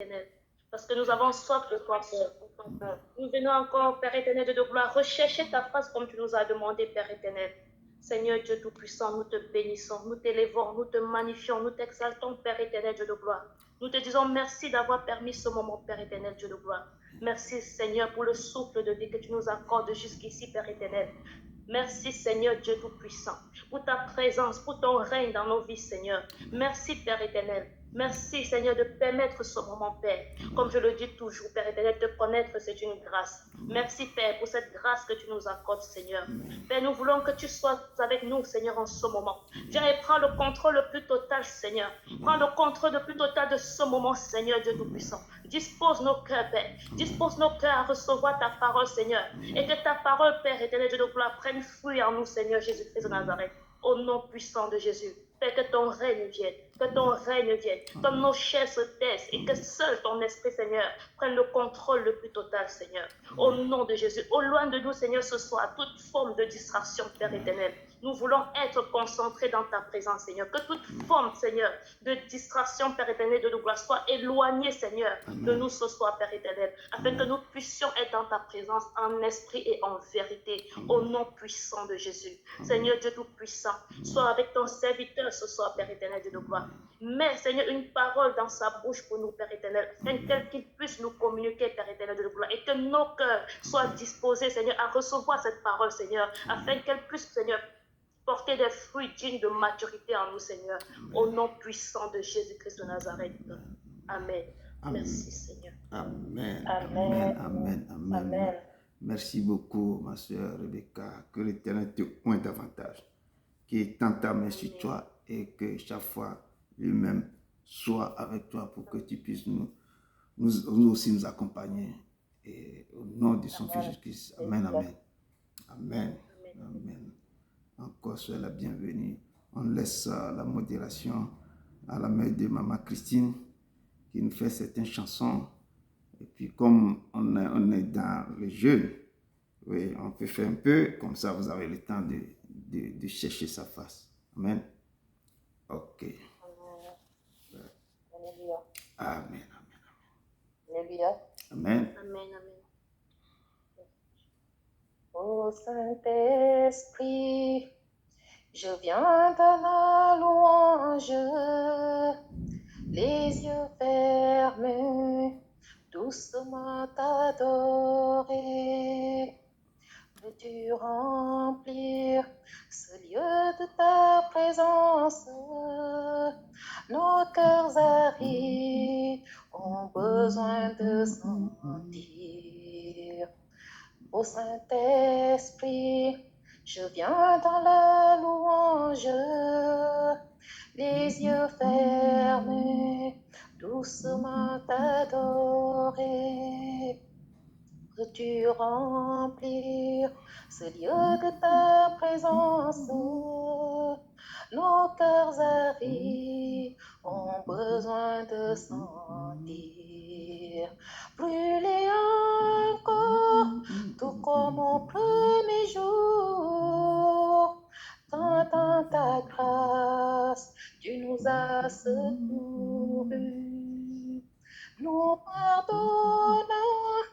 éternel, parce que nous avons soif de toi, Père. Nous venons encore, Père éternel, de gloire, rechercher ta face comme tu nous as demandé, Père éternel. Seigneur Dieu Tout-Puissant, nous te bénissons, nous t'élèvons, nous te magnifions, nous t'exaltons, Père éternel, Dieu de gloire. Nous te disons merci d'avoir permis ce moment, Père éternel, Dieu de gloire. Merci, Seigneur, pour le souffle de vie que tu nous accordes jusqu'ici, Père éternel. Merci, Seigneur Dieu Tout-Puissant, pour ta présence, pour ton règne dans nos vies, Seigneur. Merci, Père éternel. Merci, Seigneur, de permettre ce moment, Père. Comme je le dis toujours, Père éternel, te connaître, c'est une grâce. Merci, Père, pour cette grâce que tu nous accordes, Seigneur. Père, nous voulons que tu sois avec nous, Seigneur, en ce moment. Viens et prends le contrôle le plus total, Seigneur. Prends le contrôle le plus total de ce moment, Seigneur Dieu Tout-Puissant. Dispose nos cœurs, Père. Dispose nos cœurs à recevoir ta parole, Seigneur. Et que ta parole, Père éternel, Dieu de gloire, prenne fruit en nous, Seigneur Jésus-Christ de Nazareth. Au nom puissant de Jésus. Père, que ton règne vienne, que ton règne vienne, que nos chairs se taisent et que seul ton esprit, Seigneur, prenne le contrôle le plus total, Seigneur. Au nom de Jésus, au loin de nous, Seigneur, ce soit toute forme de distraction, Père éternel. Nous voulons être concentrés dans ta présence, Seigneur. Que toute forme, Seigneur, de distraction, Père éternel, de nos gloires soit éloignée, Seigneur, de nous ce soir, Père éternel, afin que nous puissions être dans ta présence en esprit et en vérité, au nom puissant de Jésus. Seigneur Dieu Tout-Puissant, sois avec ton serviteur ce soir, Père éternel, Dieu de gloire. Mets, Seigneur, une parole dans sa bouche pour nous, Père éternel, afin qu'il puisse nous communiquer, Père éternel, Dieu de gloire, et que nos cœurs soient disposés, Seigneur, à recevoir cette parole, Seigneur, afin qu'elle puisse, Seigneur, porter des fruits dignes de maturité en nous, Seigneur, au nom puissant de Jésus-Christ de Nazareth. Amen. Merci, Seigneur. Amen. Amen. Amen. Amen. Amen. Merci beaucoup, ma soeur Rebecca. Que l'Éternel te ointe davantage. Qu'il tente ta main sur toi et que chaque fois, lui-même soit avec toi pour que tu puisses nous aussi nous accompagner. Et au nom de son Fils Jésus-Christ. Amen. Amen. Amen. Amen. Encore sois la bienvenue. On laisse la modération à la main de Maman Christine qui nous fait certaines chansons. Et puis comme on est dans le jeûne, oui, on peut faire un peu, comme ça vous avez le temps de chercher sa face. Amen. Ok. Amen. Alléluia. Amen. Amen, amen. Ô Saint-Esprit, je viens dans la louange, les yeux fermés, doucement t'adorer. Veux-tu remplir ce lieu de ta présence? Nos cœurs arides ont besoin de sentir. Ô Saint-Esprit, je viens dans la louange, les yeux fermés, doucement t'adorer. Veux-tu remplir ce lieu de ta présence? Nos cœurs arides ont besoin de sentir. Brûler encore, tout comme au premier jour. Tant dans ta grâce, tu nous as secourus. Nous pardonnons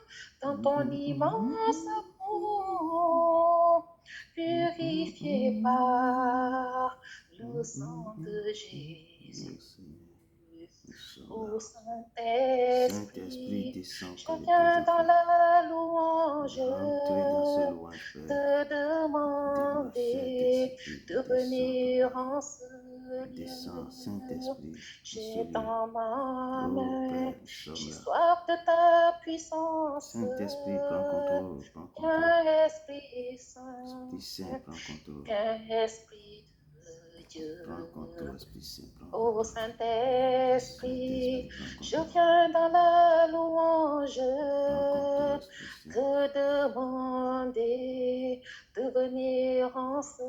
dans ton immense amour, purifié par le sang de Jésus. Ô Saint-Esprit, je viens dans la louange te demander de venir en ce lieu. J'ai dans ma main, j'ai soif de ta puissance. Saint-Esprit, prends contrôle. Viens, Esprit Saint, viens, Esprit de Dieu. Ô Saint-Esprit, je viens dans la louange te demander de venir en ce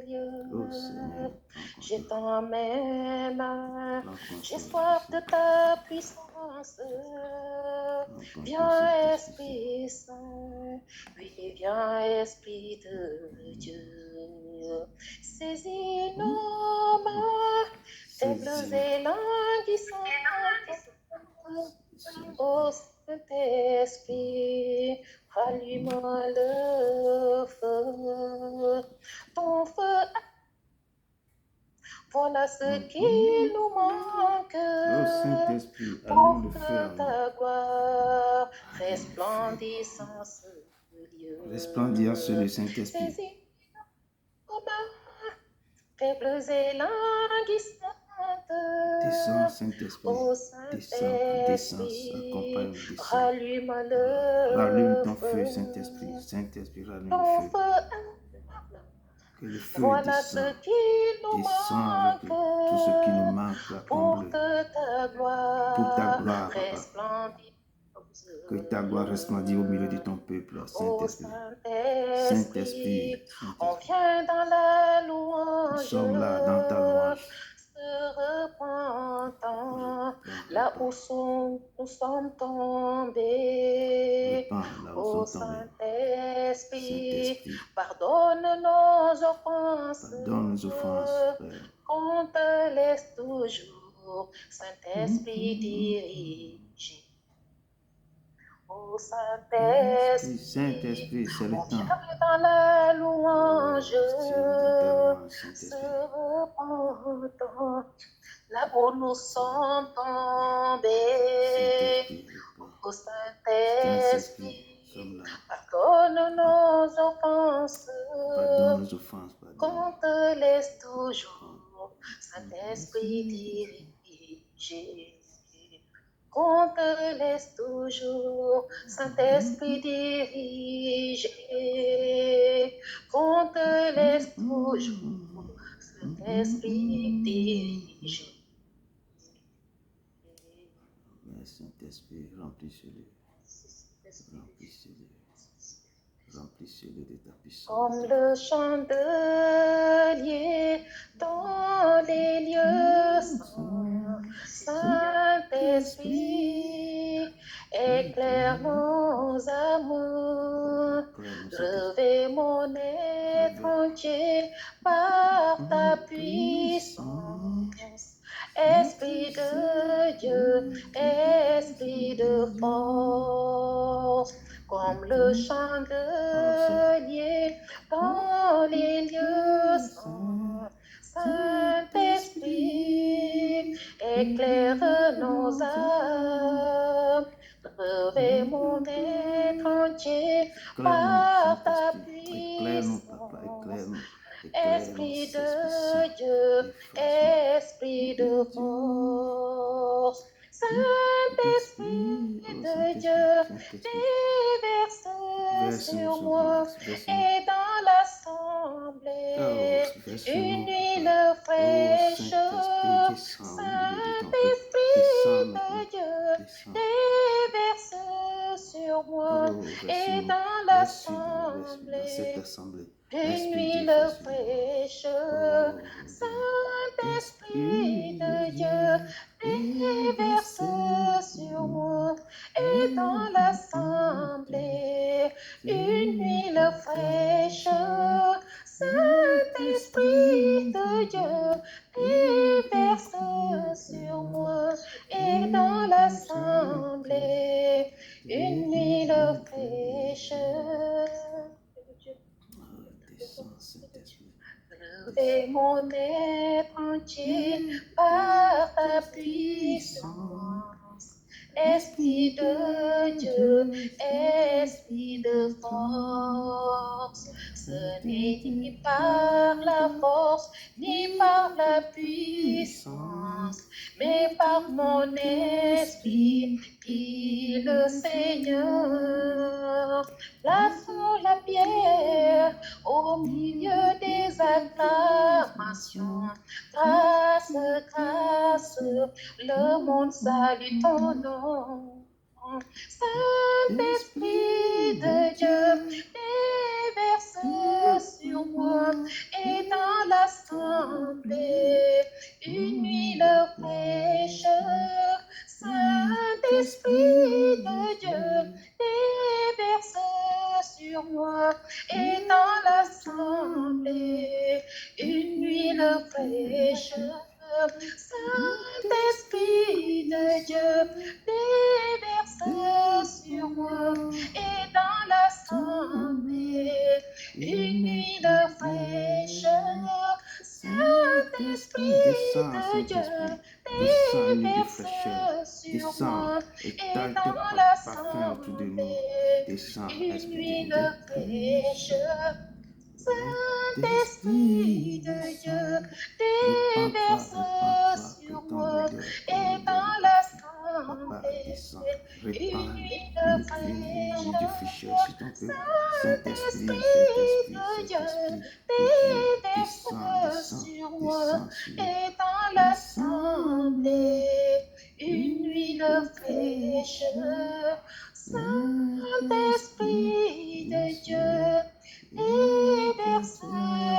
lieu. J'ai dans mes mains, j'ai soif de ta puissance. Viens, Esprit Saint, oui, viens, Esprit de Dieu. Saisis nos mains, faibles et languissantes, Ô Saint-Esprit, rallume le feu, ton feu. Voilà ce qui nous manque pour que ta gloire resplendisse ce lieu. Resplendir sur le Saint-Esprit. Saisis nos mains, faibles et languissantes. Descends, Saint-Esprit. Ô Descends, accompagne, descends. Rallume ton feu, Saint-Esprit. Saint-Esprit, rallume le feu. Que le feu voilà descend. Ce qui nous Descends manque avec tout ce qui nous manque à combler. Pour ta gloire, Papa. Que ta gloire resplendisse au milieu de ton peuple, Saint-Esprit. Saint-Esprit, on vient dans la louange. Nous sommes là dans ta louange. Se repentant, là où nous sommes tombés. Ô Saint-Esprit, pardonne nos offenses. Qu'on te laisse toujours, Saint-Esprit, diriger. Ô Saint-Esprit, c'est le on temps. vient dans la louange, se repentant, là où nous sommes tombés. Ô Saint-Esprit, pardonne nos offenses, qu'on te laisse toujours, Saint-Esprit, diriger. Qu'on te laisse toujours, Saint-Esprit, diriger. Qu'on te laisse toujours, Saint-Esprit, diriger. Saint-Esprit, remplissez-le. Remplissez-le de ta puissance. Comme le chandelier dans les lieux saints, Saint-Esprit, éclaire nos amours, revêt mon être entier par ta puissance. Esprit de Dieu, Esprit de force, comme le chandelier dans les lieux saints. Saint-Esprit, éclaire nos âmes, revêt mon être entier par ta puissance. Esprit de Dieu, Esprit de force, Saint-Esprit de Dieu, déverse sur moi et dans l'assemblée une huile fraîche. Saint-Esprit de Dieu, déverse sur moi et dans l'assemblée une huile fraîche. Saint-Esprit de Dieu, déverse sur moi et dans l'assemblée une huile fraîche. Saint-Esprit de Dieu, déverse sur moi et dans l'assemblée une huile fraîche. Revêt mon être entier par ta puissance. Esprit de Dieu, Esprit de force, ce n'est ni par la force, ni par la puissance, mais par mon esprit, dit le Seigneur. Plaçons la pierre au milieu des acclamations. Grâce, grâce, le monde salue ton nom. Saint-Esprit de Dieu, déverse sur moi et dans l'assemblée une huile fraîche. Saint-Esprit de Dieu, déverse sur moi et dans l'assemblée une huile fraîche. Saint-Esprit de Dieu, Saint-Esprit. Descends, nuit de fraîcheur. Descends et taille tes parfums autour de nous. Descends, Esprit de Dieu. Saint-Esprit de Dieu, déverse sur moi et dans l'assemblée une nuit de fraîcheur. Saint-Esprit de Dieu, déverse sur moi et dans l'assemblée une nuit de fraîcheur. Saint-Esprit de Dieu, déverse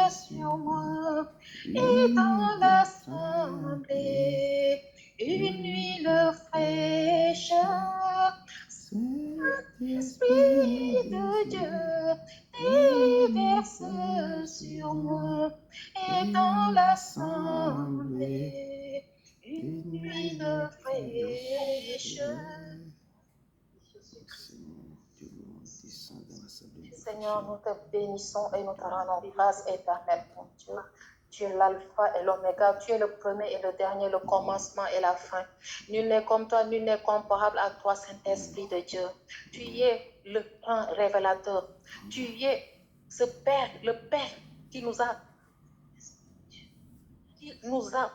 sur moi et dans l'assemblée une nuit de fraîcheur. Saint-Esprit de Dieu, déverse sur moi et dans l'assemblée une nuit de fraîcheur. Seigneur, nous te bénissons et nous te rendons grâce éternelle, mon Dieu. Tu es l'alpha et l'oméga, tu es le premier et le dernier, le commencement et la fin. Nul n'est comme toi, nul n'est comparable à toi, Saint-Esprit de Dieu. Tu es le grand révélateur. Tu es ce Père, le Père qui nous a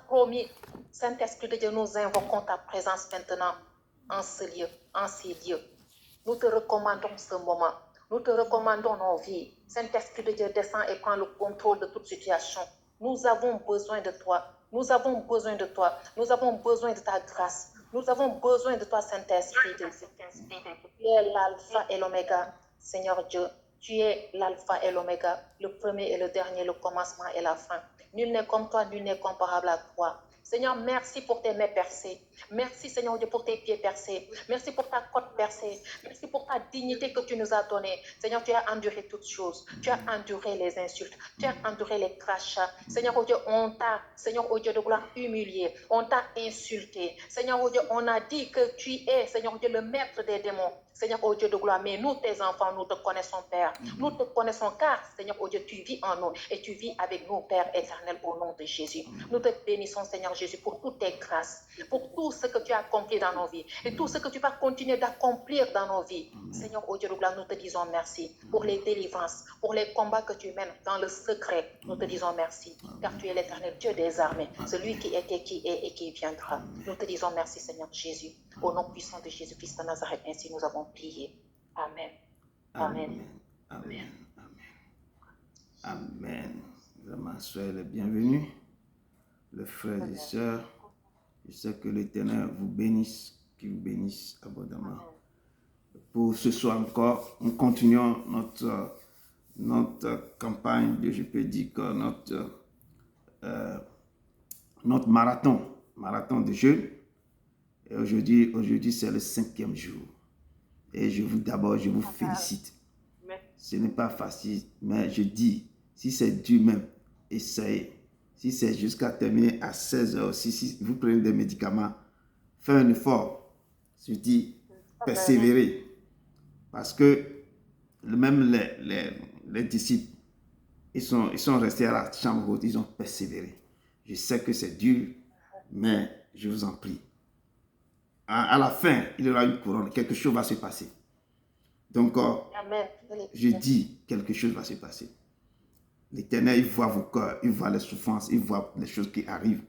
promis. Saint-Esprit de Dieu, nous invoquons ta présence maintenant en ce lieu, en ces lieux. Nous te recommandons ce moment. Nous te recommandons nos vies. Saint-Esprit de Dieu, descend et prend le contrôle de toute situation. Nous avons besoin de toi. Nous avons besoin de toi. Nous avons besoin de ta grâce. Nous avons besoin de toi, Saint-Esprit de Dieu. Tu es l'alpha et l'oméga, Seigneur Dieu. Tu es l'alpha et l'oméga, le premier et le dernier, le commencement et la fin. Nul n'est comme toi, nul n'est comparable à toi. Seigneur, merci pour tes mains percées. Merci, Seigneur Dieu, pour tes pieds percés. Merci pour ta côte percée. Merci pour ta dignité que tu nous as donnée. Seigneur, tu as enduré toutes choses. Tu as enduré les insultes. Tu as enduré les crachats. Seigneur, oh Dieu, on t'a, Seigneur, oh Dieu de gloire, humilié. On t'a insulté. Seigneur, oh Dieu, on a dit que tu es, Seigneur, oh Dieu, le maître des démons. Seigneur, oh Dieu de gloire, mais nous, tes enfants, nous te connaissons, Père. Nous te connaissons car, Seigneur, oh Dieu, tu vis en nous et tu vis avec nous, Père éternel, au nom de Jésus. Nous te bénissons, Seigneur Jésus, pour toutes tes grâces, pour tout ce que tu as accompli dans nos vies et tout ce que tu vas continuer d'accomplir dans nos vies. Seigneur, oh Dieu de gloire, nous te disons merci pour les délivrances, pour les combats que tu mènes dans le secret. Nous te disons merci, car tu es l'éternel Dieu des armées, celui qui était, qui est et qui viendra. Nous te disons merci, Seigneur Jésus. Au nom puissant de Jésus-Christ de Nazareth, ainsi nous avons prié. Amen. Amen. Amen. Amen. Amen. Vraiment, soyez les bienvenus, les frères et sœurs. Je sais que l'Éternel vous bénisse, qu'il vous bénisse abondamment. Pour ce soir encore, nous continuons notre campagne, je peux dire que notre marathon de jeûne. Et aujourd'hui, c'est le 5e jour. Et je vous félicite. Ce n'est pas facile, mais je dis, si c'est dur même, essayez. Si c'est jusqu'à terminer à 16h, si vous prenez des médicaments, faites un effort. Je dis, persévérez. Parce que même les disciples, ils sont restés à la chambre haute, ils ont persévéré. Je sais que c'est dur, mais je vous en prie. À la fin, il y aura une couronne, quelque chose va se passer. Donc, je dis, quelque chose va se passer. L'Éternel, il voit vos cœurs, il voit les souffrances, il voit les choses qui arrivent.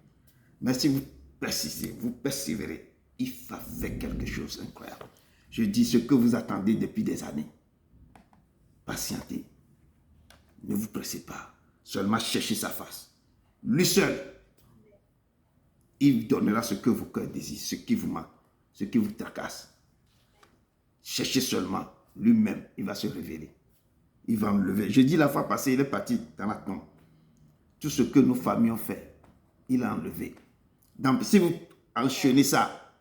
Mais si vous persistez, vous persévérez, il va faire quelque chose d'incroyable. Je dis ce que vous attendez depuis des années. Patientez. Ne vous pressez pas. Seulement cherchez sa face. Lui seul, il donnera ce que vos cœurs désirent, ce qui vous manque, ce qui vous tracasse. Cherchez seulement. Lui-même, il va se révéler. Il va enlever. Je dis la fois passée, il est parti dans la tombe. Tout ce que nos familles ont fait, il a enlevé. Donc, si vous enchaînez ça,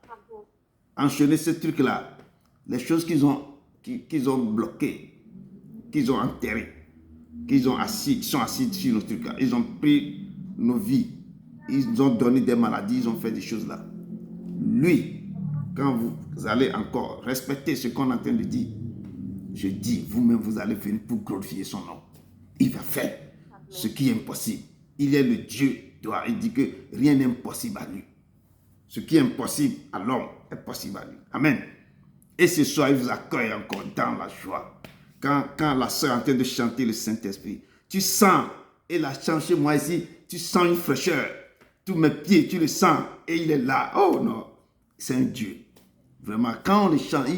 enchaînez ce truc-là, les choses qu'ils ont bloquées, qu'ils ont enterrées, qu'ils sont assis sur nos trucs-là, ils ont pris nos vies, ils ont donné des maladies, ils ont fait des choses là. Lui, quand vous allez encore respecter ce qu'on est en train de dire, je dis, vous-même, vous allez venir pour glorifier son nom. Il va faire ce qui est impossible. Il est le Dieu victoire. Il dit que rien n'est impossible à lui. Ce qui est impossible à l'homme est possible à lui. Amen. Et ce soir, il vous accueille encore dans la joie. Quand la soeur est en train de chanter le Saint-Esprit, tu sens, et la chante chez moi ici, tu sens une fraîcheur. Tous mes pieds, tu le sens, et il est là. Oh non, c'est un Dieu. Vraiment, quand on le chante,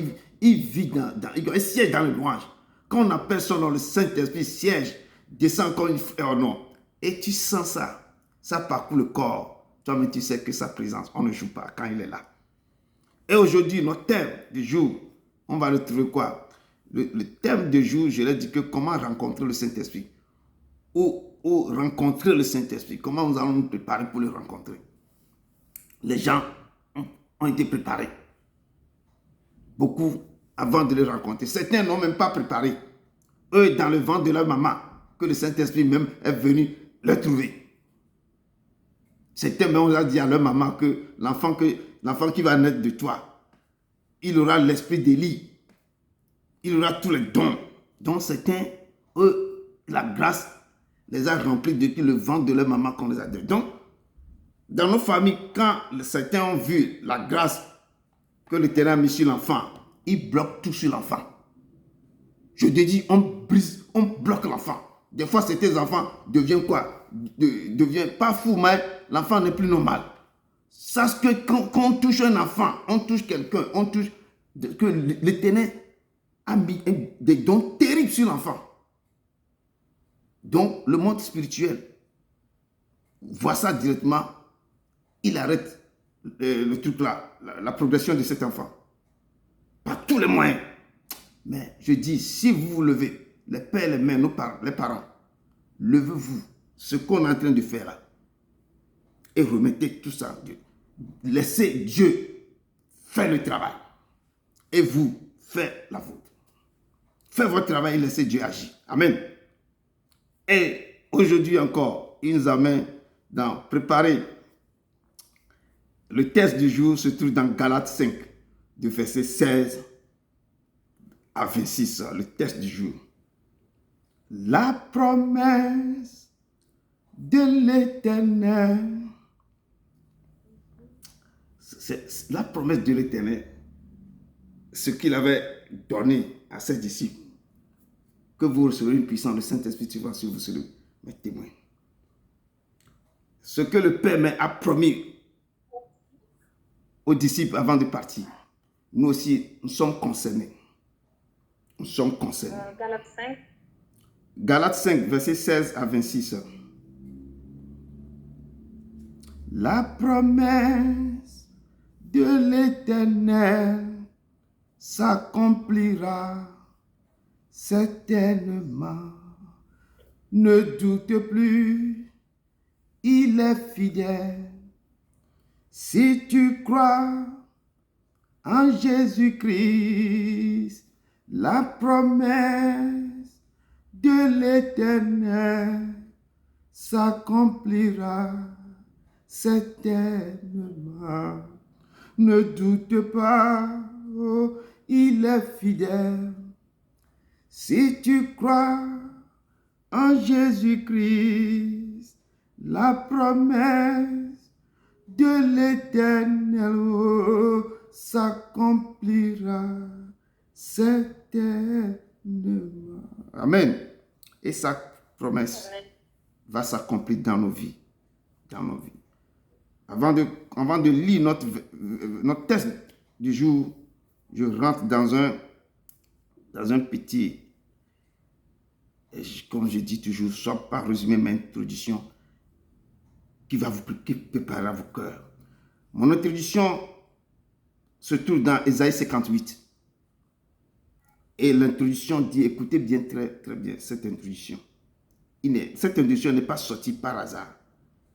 il vit il siège dans le louange. Quand on appelle son nom, le Saint-Esprit siège, descend comme une fleur, non. Et tu sens ça. Ça parcourt le corps. Toi-même, tu sais que sa présence, on ne joue pas quand il est là. Et aujourd'hui, notre thème du jour, on va le trouver quoi? Le thème du jour, je l'ai dit que comment rencontrer le Saint-Esprit. Ou rencontrer le Saint-Esprit. Comment nous allons nous préparer pour le rencontrer? Les gens ont été préparés. Beaucoup avant de le rencontrer. Certains n'ont même pas préparé. Eux, dans le ventre de leur maman, que le Saint-Esprit même est venu les trouver. Certains même ont dit à leur maman que l'enfant qui va naître de toi, il aura l'esprit d'Élie. Il aura tous les dons. Donc certains, eux, la grâce les a remplis depuis le ventre de leur maman qu'on les a donnés. Donc, dans nos familles, quand certains ont vu la grâce que l'Éternel a mis sur l'enfant, ils bloquent tout sur l'enfant. Je te dis, on brise, on bloque l'enfant. Des fois, certains enfants deviennent quoi? Deviennent pas fous, mais l'enfant n'est plus normal. Sache que quand on touche un enfant, on touche quelqu'un, on touche que l'Éternel a mis des dons terribles sur l'enfant. Donc, le monde spirituel voit ça directement, il arrête le truc là, la progression de cet enfant. Par tous les moyens. Mais je dis, si vous vous levez, les pères, les mères, les parents, levez-vous, ce qu'on est en train de faire là, et remettez tout ça à Dieu. Laissez Dieu faire le travail. Et vous, faites la vôtre. Faites votre travail et laissez Dieu agir. Amen. Et aujourd'hui encore, il nous amène dans préparer. Le texte du jour se trouve dans Galates 5, de verset 16 à 26. Le texte du jour. La promesse de l'Éternel. C'est la promesse de l'Éternel. Ce qu'il avait donné à ses disciples. Que vous recevrez une puissance, le Saint-Esprit va sur vous, serez mes témoins. Ce que le Père a promis aux disciples avant de partir, nous aussi, nous sommes concernés. Nous sommes concernés. Galates 5. Galates 5, verset 16 à 26. La promesse de l'Éternel s'accomplira certainement. Ne doute plus, il est fidèle. Si tu crois en Jésus-Christ, la promesse de l'Éternel s'accomplira certainement. Ne doute pas, oh, il est fidèle. Si tu crois en Jésus-Christ, la promesse de l'Éternel s'accomplira certainement. Amen. Et sa promesse va s'accomplir dans nos vies. Dans nos vies. Avant de lire notre texte du jour, je rentre dans un petit, comme je dis toujours, soit par résumer ma introduction, qui va vous préparer à vos cœurs. Mon introduction se trouve dans Ésaïe 58. Et l'introduction dit, écoutez bien, très, très bien, cette introduction. Cette introduction n'est pas sortie par hasard,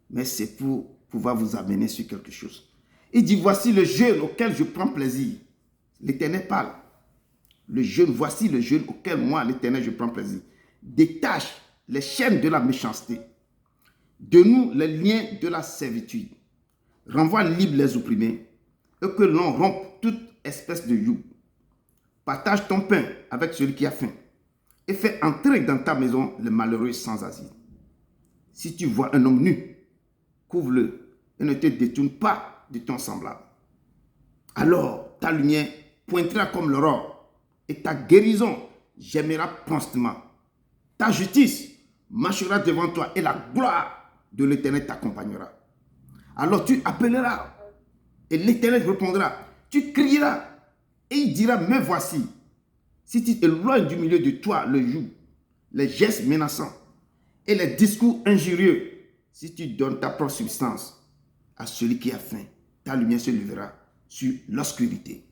mais c'est pour pouvoir vous amener sur quelque chose. Il dit, voici le jeûne auquel je prends plaisir. L'Éternel parle. Le jeûne, voici le jeûne auquel moi, l'Éternel, je prends plaisir. Détache les chaînes de la méchanceté. De nous les liens de la servitude. Renvoie libre les opprimés. Et que l'on rompe toute espèce de joug. Partage ton pain avec celui qui a faim. Et fais entrer dans ta maison les malheureux sans asile. Si tu vois un homme nu, couvre-le et ne te détourne pas de ton semblable. Alors ta lumière pointera comme l'aurore et ta guérison germera promptement. Ta justice marchera devant toi et la gloire de l'Éternel t'accompagnera. Alors tu appelleras et l'Éternel répondra. Tu crieras et il dira, me voici. Si tu éloignes du milieu de toi le joug, les gestes menaçants et les discours injurieux, si tu donnes ta propre substance à celui qui a faim, ta lumière se lèvera sur l'obscurité.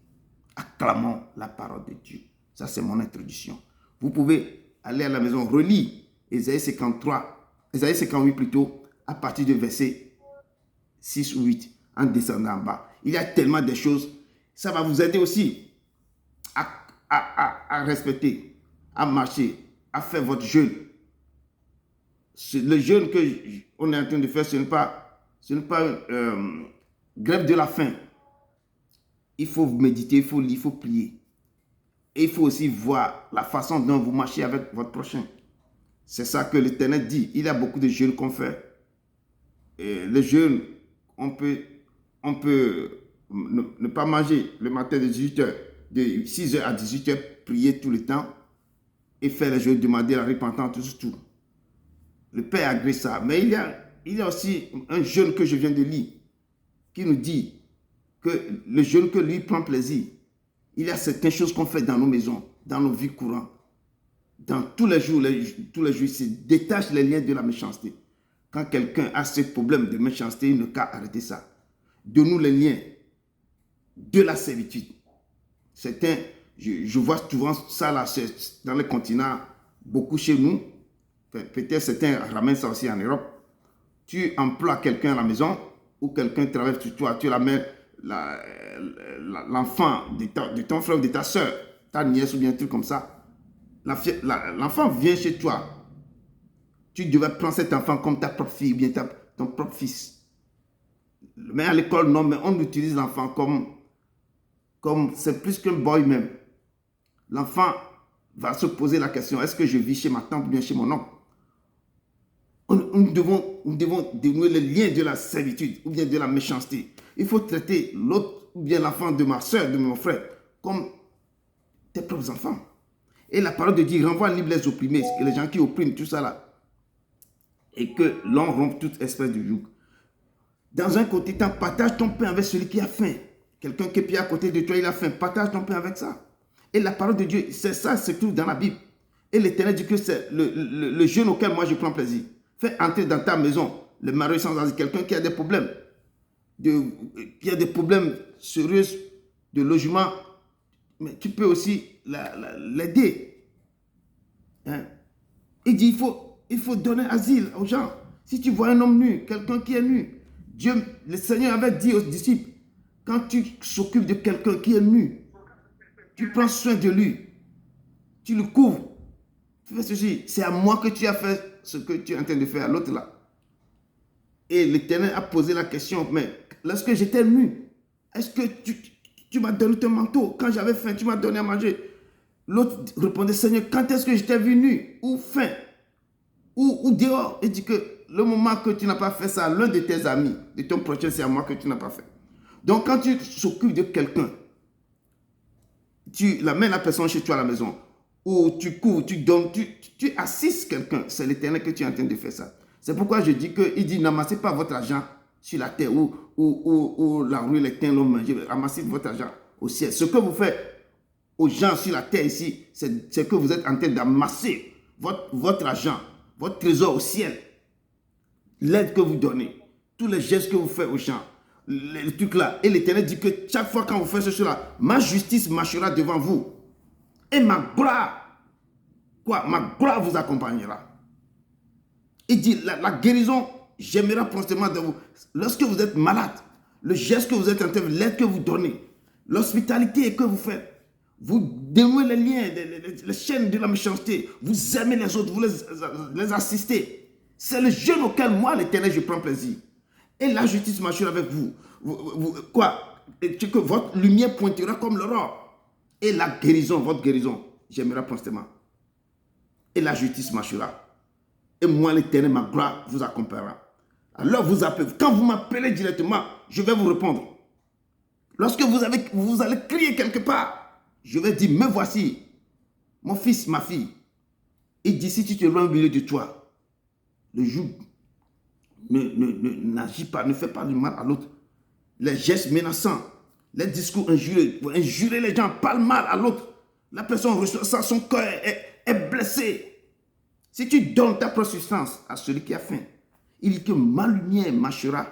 Acclamons la parole de Dieu. Ça, c'est mon introduction. Vous pouvez aller à la maison, relire Ésaïe 58 plutôt, à partir du verset 6 ou 8, en descendant en bas. Il y a tellement de choses. Ça va vous aider aussi à respecter, à marcher, à faire votre jeûne. Le jeûne qu'on est en train de faire, ce n'est pas grève de la faim. Il faut méditer, il faut lire, il faut prier. Et il faut aussi voir la façon dont vous marchez avec votre prochain. C'est ça que l'Éternel dit. Il y a beaucoup de jeûnes qu'on fait. Et le jeûne, on peut ne pas manger le matin de 18h, de 6h à 18h, prier tout le temps et faire le jeûne, demander la repentance, tout. Le Père agrée ça. Mais il y a aussi un jeûne que je viens de lire qui nous dit que le jeûne que lui prend plaisir, il y a certaines choses qu'on fait dans nos maisons, dans nos vies courantes. Dans tous les jours, il se détache les liens de la méchanceté. Quand quelqu'un a ce problème de méchanceté, il n'a qu'à arrêter ça. Donne-nous les liens de la servitude. Certains, je vois souvent ça là, dans les continents, beaucoup chez nous. Peut-être certains ramènent ça aussi en Europe. Tu emploies quelqu'un à la maison ou quelqu'un travaille sur toi, tu l'amènes l'enfant de ton frère ou de ta soeur, ta nièce ou bien un truc comme ça. L'enfant vient chez toi. Tu devais prendre cet enfant comme ta propre fille ou bien ton propre fils. Mais à l'école, non, mais on utilise l'enfant comme c'est plus qu'un boy même. L'enfant va se poser la question, est-ce que je vis chez ma tante ou bien chez mon oncle? Nous devons dénouer le lien de la servitude ou bien de la méchanceté. Il faut traiter l'autre ou bien l'enfant de ma soeur, de mon frère, comme tes propres enfants. Et la parole de Dieu renvoie libre les opprimés, les gens qui oppriment, tout ça là. Et que l'on rompe toute espèce de joug. Dans un côté, tu partages ton pain avec celui qui a faim. Quelqu'un qui est à côté de toi, il a faim. Partage ton pain avec ça. Et la parole de Dieu, c'est ça, c'est tout dans la Bible. Et l'Éternel dit que c'est le jeûne auquel moi je prends plaisir. Fais entrer dans ta maison le mari sans asile, quelqu'un qui a des problèmes, qui a des problèmes sérieux de logement, mais tu peux aussi l'aider. Hein? Il dit il faut donner asile aux gens. Si tu vois un homme nu, quelqu'un qui est nu, le Seigneur avait dit aux disciples, quand tu s'occupes de quelqu'un qui est nu, tu prends soin de lui, tu le couvres, tu fais ceci, c'est à moi que tu as fait ce que tu es en train de faire à l'autre là. Et l'Éternel a posé la question, mais lorsque j'étais nu, est-ce que tu m'as donné ton manteau? Quand j'avais faim, tu m'as donné à manger. L'autre répondait, Seigneur, quand est-ce que j'étais vu nu ou faim ou dehors? Il dit que le moment que tu n'as pas fait ça, l'un de tes amis, de ton prochain, c'est à moi que tu n'as pas fait. Donc quand tu s'occupes de quelqu'un, tu l'amènes la personne chez toi à la maison, ou tu couvres, tu donnes, tu assistes quelqu'un, c'est l'Éternel que tu es en train de faire ça. C'est pourquoi je dis qu'il dit, n'amassez pas votre argent sur la terre ou la rue, les tiens, l'homme manger, ramassez votre argent au ciel. Ce que vous faites aux gens sur la terre ici, c'est que vous êtes en train d'amasser votre argent, votre trésor au ciel. L'aide que vous donnez, tous les gestes que vous faites aux gens, les trucs là. Et l'Éternel dit que chaque fois quand vous faites cela, ma justice marchera devant vous. Et ma gloire vous accompagnera. Il dit, la guérison germera promptement de vous. Lorsque vous êtes malade, le geste que vous êtes en train de faire, l'aide que vous donnez, l'hospitalité que vous faites, vous dénouez les liens, les chaînes de la méchanceté, vous aimez les autres, vous les assistez. C'est le jeûne auquel moi, l'Éternel, je prends plaisir. Et la justice marchera avec vous. Que votre lumière pointera comme l'aurore. Et la guérison, votre guérison, j'aimerais promptement. Et la justice marchera. Et moi, l'Éternel, ma gloire vous accompagnera. Alors vous appelez. Quand vous m'appelez directement, je vais vous répondre. Lorsque vous allez crier quelque part, je vais dire, me voici, mon fils, ma fille. Et dit, si tu te rends au milieu de toi, le joug n'agit pas, ne fait pas du mal à l'autre. Les gestes menaçants, les discours injurieux, pour injurer les gens, parle mal à l'autre. La personne reçoit ça, son cœur est blessé. Si tu donnes ta propre substance à celui qui a faim, il dit que ma lumière marchera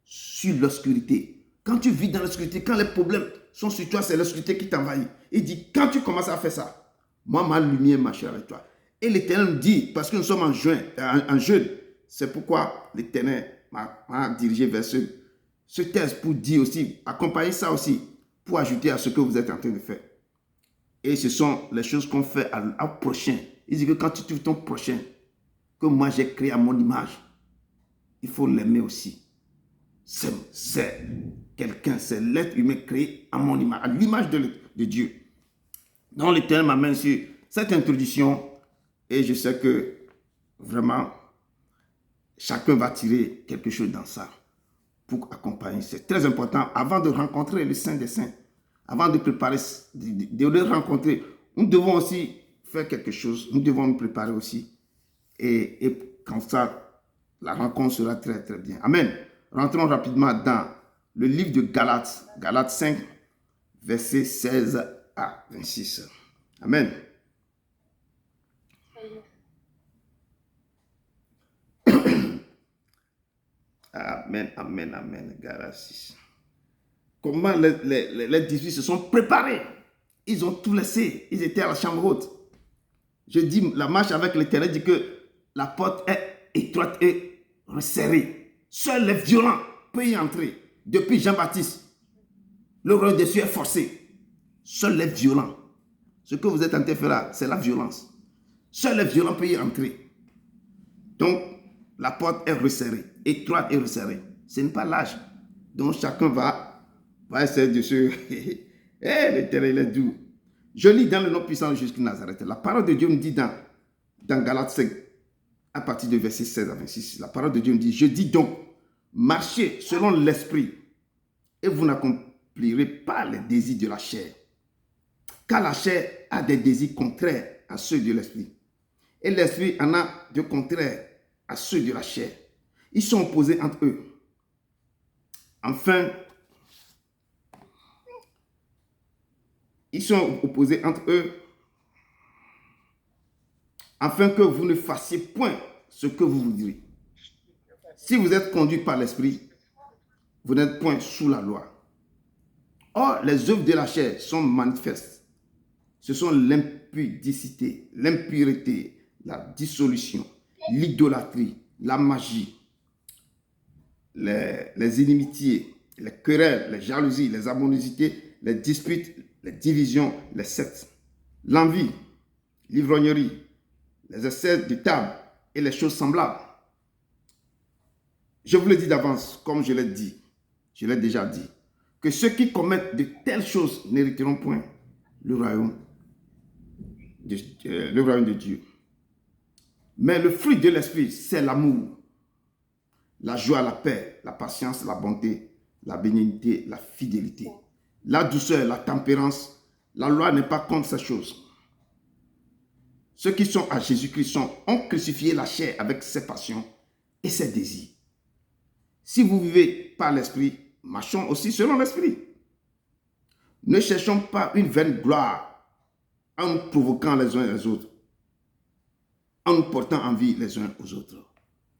sur l'obscurité. Quand tu vis dans l'obscurité, quand les problèmes sont sur toi, c'est l'obscurité qui t'envahit. Il dit, quand tu commences à faire ça, moi, ma lumière marchera avec toi. Et l'Éternel nous dit, parce que nous sommes en jeûne, c'est pourquoi l'Éternel m'a dirigé vers ce texte pour dire aussi, accompagner ça aussi, pour ajouter à ce que vous êtes en train de faire. Et ce sont les choses qu'on fait au prochain. Il dit que quand tu trouves ton prochain, que moi j'ai créé à mon image, il faut l'aimer aussi. C'est quelqu'un, c'est l'être humain créé à mon image, à l'image de Dieu. Donc l'Éternel m'amène sur cette introduction et je sais que vraiment chacun va tirer quelque chose dans ça pour accompagner. C'est très important avant de rencontrer le Saint des Saints, avant de préparer, de le rencontrer. Nous devons aussi faire quelque chose, nous devons nous préparer aussi et comme ça, la rencontre sera très très bien. Amen. Rentrons rapidement dans le livre de Galates, Galates 5, versets 16 à 26. Amen. Amen, amen, amen. Galates 6. Comment les 18 se sont préparés. Ils ont tout laissé. Ils étaient à la chambre haute. Je dis, la marche avec l'Éternel dit que la porte est étroite et resserrée. Seuls les violents peuvent y entrer. Depuis Jean-Baptiste, le royaume des cieux est forcé. Seuls les violents. Ce que vous êtes en train de faire là, c'est la violence. Seuls les violents peuvent y entrer. Donc, la porte est resserrée, étroite et resserrée. Ce n'est pas l'âge. Donc, chacun va essayer de se... l'Éternel est doux. Je lis dans le nom puissant de Jésus-Christ de Nazareth. La parole de Dieu me dit dans Galates 5, à partir de verset 16 à 26, la parole de Dieu me dit, je dis donc, marchez selon l'esprit et vous n'accomplirez pas les désirs de la chair. Car la chair a des désirs contraires à ceux de l'esprit. Et l'esprit en a de contraires à ceux de la chair. Ils sont opposés entre eux. Enfin, ils sont opposés entre eux afin que vous ne fassiez point ce que vous voudrez. Si vous êtes conduit par l'esprit, vous n'êtes point sous la loi. Or, les œuvres de la chair sont manifestes. Ce sont l'impudicité, l'impureté, la dissolution, l'idolâtrie, la magie, les inimitiés, les querelles, les jalousies, les harmonisités, les disputes, les divisions, les sectes, l'envie, l'ivrognerie, les excès de table et les choses semblables. Je vous le dis d'avance, comme je l'ai déjà dit, que ceux qui commettent de telles choses n'hériteront point le royaume de Dieu. Mais le fruit de l'esprit, c'est l'amour, la joie, la paix, la patience, la bonté, la bénignité, la fidélité, la douceur, la tempérance. La loi n'est pas contre ces choses. Ceux qui sont à Jésus-Christ ont crucifié la chair avec ses passions et ses désirs. Si vous vivez par l'esprit, marchons aussi selon l'esprit. Ne cherchons pas une vaine gloire en nous provoquant les uns les autres, en nous portant envie les uns aux autres.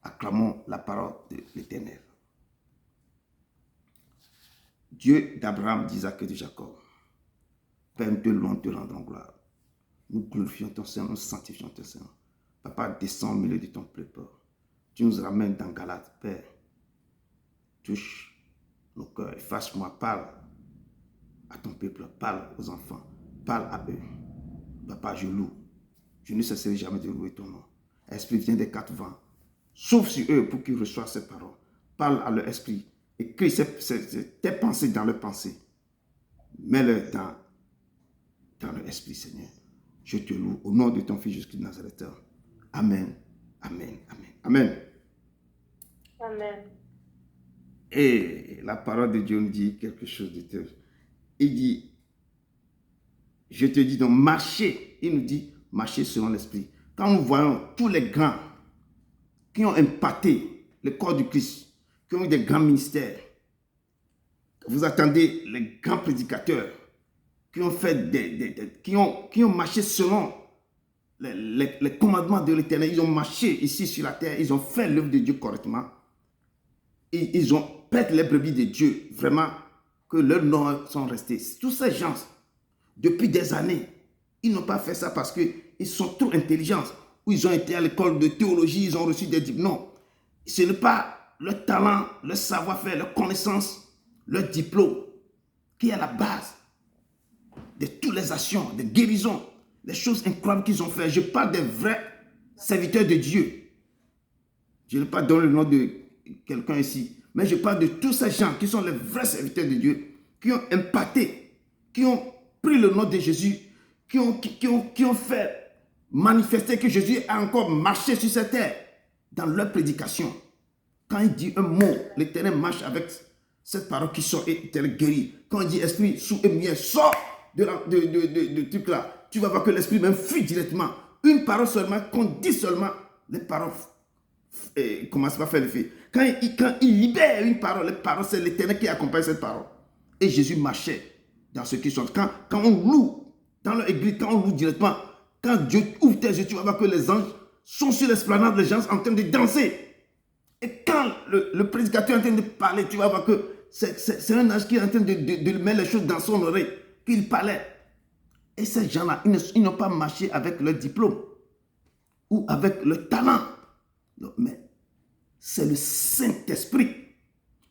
Acclamons la parole de l'Éternel. Dieu d'Abraham, d'Isaac et de Jacob, Père, nous te louons, te rendons gloire. Nous glorifions ton Seigneur, nous sanctifions ton Seigneur. Papa, descends au milieu de ton peuple. Tu nous ramènes dans Galates, Père. Touche nos cœurs, efface-moi, parle à ton peuple, parle aux enfants, parle à eux. Papa, je loue. Je ne cesserai jamais de louer ton nom. Esprit, viens des quatre vents. Souffle sur eux pour qu'ils reçoivent cette parole. Parle à leur esprit. Écris tes pensées dans leurs pensées. Mets-le dans leur esprit, Seigneur. Je te loue au nom de ton Fils Jésus-Christ de Nazareth. Amen, amen, amen, amen. Amen. Et la parole de Dieu nous dit quelque chose de tel. Il dit, je te dis donc, marchez. Il nous dit, marchez selon l'esprit. Quand nous voyons tous les grands qui ont impacté le corps du Christ, qui ont eu des grands ministères, vous attendez les grands prédicateurs qui ont fait qui ont marché selon les commandements de l'Éternel. Ils ont marché ici sur la terre, ils ont fait l'œuvre de Dieu correctement. Ils ont prêté les brebis de Dieu, vraiment, que leurs noms sont restés. Tous ces gens, depuis des années, ils n'ont pas fait ça parce qu'ils sont trop intelligents, ou ils ont été à l'école de théologie, ils ont reçu des diplômes. Non, ce n'est pas le talent, le savoir-faire, leur connaissance, leur diplôme qui est à la base de toutes les actions, des guérisons, les choses incroyables qu'ils ont fait. Je parle des vrais serviteurs de Dieu. Je ne vais pas donner le nom de quelqu'un ici, mais je parle de tous ces gens qui sont les vrais serviteurs de Dieu, qui ont impacté, qui ont pris le nom de Jésus, qui ont fait manifester que Jésus a encore marché sur cette terre dans leur prédication. Quand il dit un mot, l'Éternel marche avec cette parole qui sort et l'Éternel guérit. Quand il dit esprit, sous et miel, sort de truc là, tu vas voir que l'esprit même fuit directement. Une parole seulement, qu'on dit seulement, les paroles commencent à faire l'effet. Quand il libère une parole, les paroles, c'est l'Éternel qui accompagne cette parole. Et Jésus marchait dans ce qui sont. Quand on loue dans l'église, quand on loue directement, quand Dieu ouvre tes yeux, tu vas voir que les anges sont sur l'esplanade, les gens en train de danser. Et quand le prédicateur est en train de parler, tu vas voir que c'est un ange qui est en train de mettre les choses dans son oreille. Il parlait. Et ces gens-là, ils n'ont pas marché avec leur diplôme ou avec leur talent. Non, mais c'est le Saint-Esprit.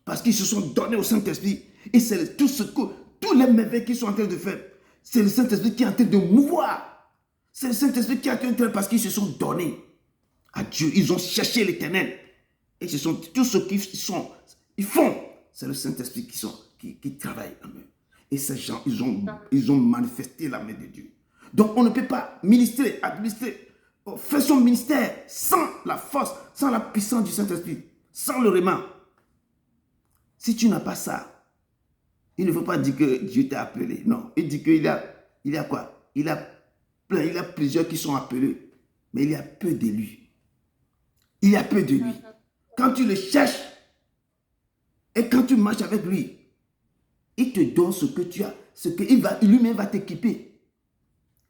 Parce qu'ils se sont donnés au Saint-Esprit. Et c'est tous les merveilles qu'ils sont en train de faire. C'est le Saint-Esprit qui est en train de mouvoir. C'est le Saint-Esprit qui est en train de faire parce qu'ils se sont donnés à Dieu. Ils ont cherché l'Éternel. Et ce sont tous ceux qui font. C'est le Saint-Esprit qui travaille en eux. Et ces gens, ils ont manifesté la main de Dieu. Donc on ne peut pas ministrer, administrer, faire son ministère sans la force, sans la puissance du Saint-Esprit, sans le réman. Si tu n'as pas ça, il ne faut pas dire que Dieu t'a appelé. Non, il dit qu'il y a quoi? Il y a plusieurs qui sont appelés, mais il y a peu de lui. Il y a peu de lui. Quand tu le cherches et quand tu marches avec lui, il te donne ce que tu as, lui-même va t'équiper.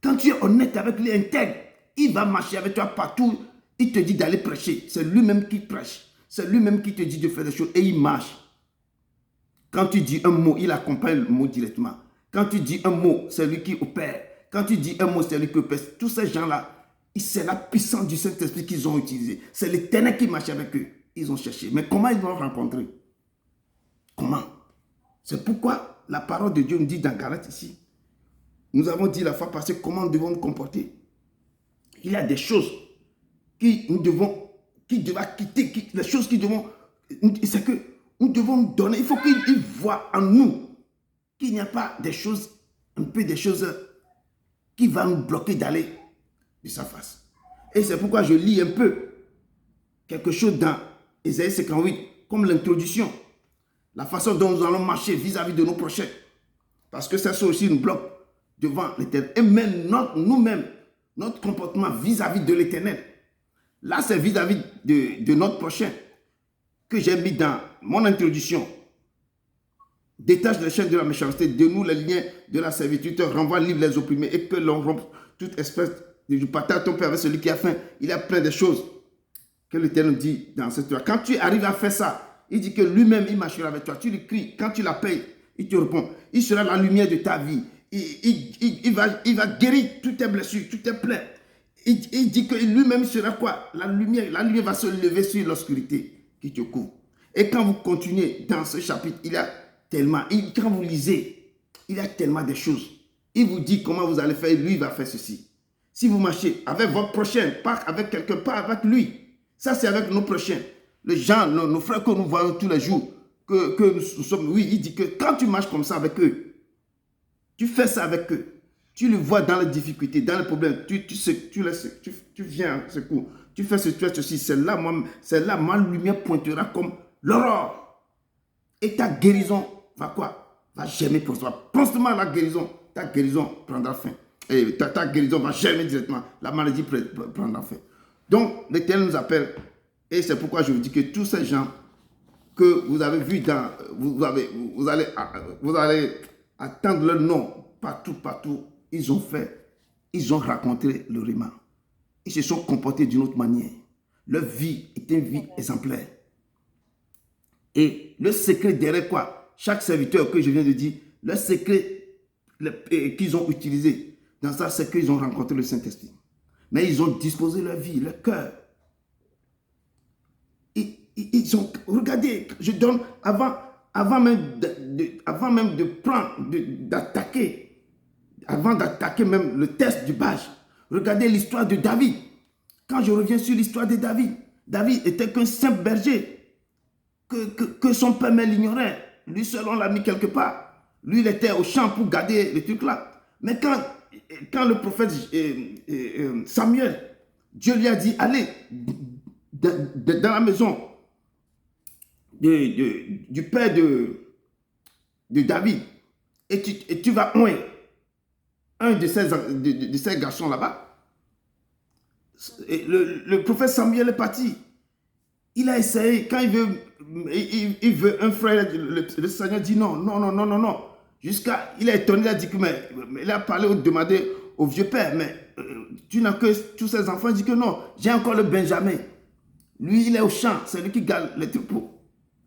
Quand tu es honnête avec lui, intègre, il va marcher avec toi partout. Il te dit d'aller prêcher. C'est lui-même qui prêche. C'est lui-même qui te dit de faire des choses et il marche. Quand tu dis un mot, il accompagne le mot directement. Quand tu dis un mot, c'est lui qui opère. Quand tu dis un mot, c'est lui qui opère. Tous ces gens-là, c'est la puissance du Saint-Esprit qu'ils ont utilisé. C'est l'Éternel qui marche avec eux. Ils ont cherché. Mais comment ils l'ont rencontré? Comment? C'est pourquoi la parole de Dieu nous dit dans Galates ici. Nous avons dit la fois passée comment nous devons nous comporter. Il y a des choses qui doivent quitter, les choses qui devons, c'est que nous devons nous donner. Il faut qu'il voit en nous qu'il n'y a pas des choses, un peu des choses qui vont nous bloquer d'aller de sa face. Et c'est pourquoi je lis un peu quelque chose dans Ésaïe 58, comme l'introduction. La façon dont nous allons marcher vis-à-vis de nos prochains. Parce que ça aussi nous bloque devant l'Éternel. Et même nous-mêmes, notre comportement vis-à-vis de l'Éternel. Là, c'est vis-à-vis de notre prochain que j'ai mis dans mon introduction. Détache les chaînes de la méchanceté, dénoue les liens de la servitude, renvoie, livre les opprimés et que l'on rompe toute espèce de partage ton père avec celui qui a faim. Il y a plein de choses que l'Éternel dit dans cette histoire. Quand tu arrives à faire ça, il dit que lui-même, il marchera avec toi. Tu lui cries. Quand tu l'appelles, il te répond. Il sera la lumière de ta vie. Il va guérir toutes tes blessures, toutes tes plaies. Il dit que lui-même sera quoi? La lumière va se lever sur l'obscurité qui te couvre. Et quand vous continuez dans ce chapitre, il y a tellement, quand vous lisez, il y a tellement de choses. Il vous dit comment vous allez faire, lui il va faire ceci. Si vous marchez avec votre prochain, pas avec quelqu'un, pas avec lui. Ça c'est avec nos prochains. Les gens, nos frères que nous voyons tous les jours, que nous sommes, oui, il dit que quand tu marches comme ça avec eux, tu fais ça avec eux, Tu le vois dans les difficultés, dans les problèmes. Tu viens en secours. Tu fais ceci. C'est là, ma lumière pointera comme l'aurore. Et ta guérison va quoi? Va germer pour toi. Pense seulement à la guérison. Ta guérison prendra fin. Et ta guérison va germer directement. La maladie prendra fin. Donc, l'Éternel nous appelle. Et c'est pourquoi je vous dis que tous ces gens que vous avez vus vous allez attendre leur nom partout. Ils ont raconté le Rhéma. Ils se sont comportés d'une autre manière. Leur vie est une vie exemplaire. Et le secret derrière quoi? Chaque serviteur que je viens de dire, le secret qu'ils ont utilisé dans ça, c'est qu'ils ont rencontré le Saint-Esprit. Mais ils ont disposé leur vie, leur cœur. Ils ont, regardez, je donne, avant même d'attaquer même le test du badge, regardez l'histoire de David. Quand je reviens sur l'histoire de David, David était qu'un simple berger, que son père l'ignorait. Lui seul, on l'a mis quelque part. Lui, il était au champ pour garder le truc là. Mais quand le prophète Samuel, Dieu lui a dit, allez dans la maison du père de David, et tu vas oindre un de ces garçons là-bas. Le prophète Samuel est parti. Il a essayé, quand il veut un frère, le Seigneur dit non. Il a étonné, il a dit que, mais il a demandé au vieux père, mais tu n'as que tous ses enfants. Il dit que non, j'ai encore le Benjamin. Lui, il est au champ, c'est lui qui garde les troupeaux.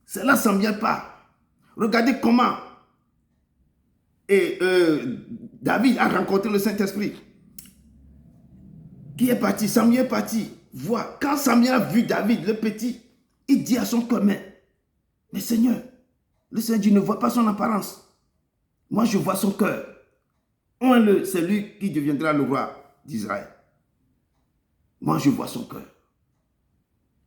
C'est là Samuel part. Regardez comment David a rencontré le Saint-Esprit. Qui est parti? Samuel est parti. Voir. Quand Samuel a vu David, le petit, il dit à son cœur, mais Seigneur, le Seigneur dit, ne voit pas son apparence. Moi, je vois son cœur. C'est lui qui deviendra le roi d'Israël. Moi, je vois son cœur.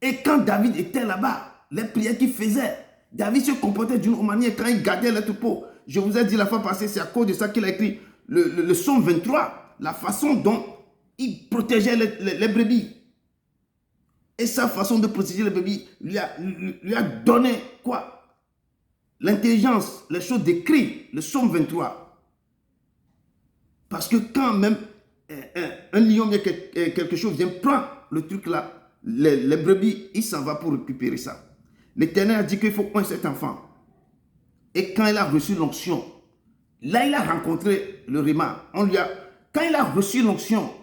Et quand David était là-bas, les prières qu'il faisait, David se comportait d'une autre manière quand il gardait les troupeaux. Je vous ai dit la fois passée, c'est à cause de ça qu'il a écrit le psaume 23, la façon dont il protégeait les brebis. Et sa façon de protéger les brebis lui a donné quoi? L'intelligence, les choses décrites, le psaume 23. Parce que quand même un lion, quelque chose vient prendre le truc là, les brebis, il s'en va pour récupérer ça. L'Éternel a dit qu'il faut prendre cet enfant. Et quand il a reçu l'onction, là il a rencontré le Rhéma. Quand il a reçu l'onction,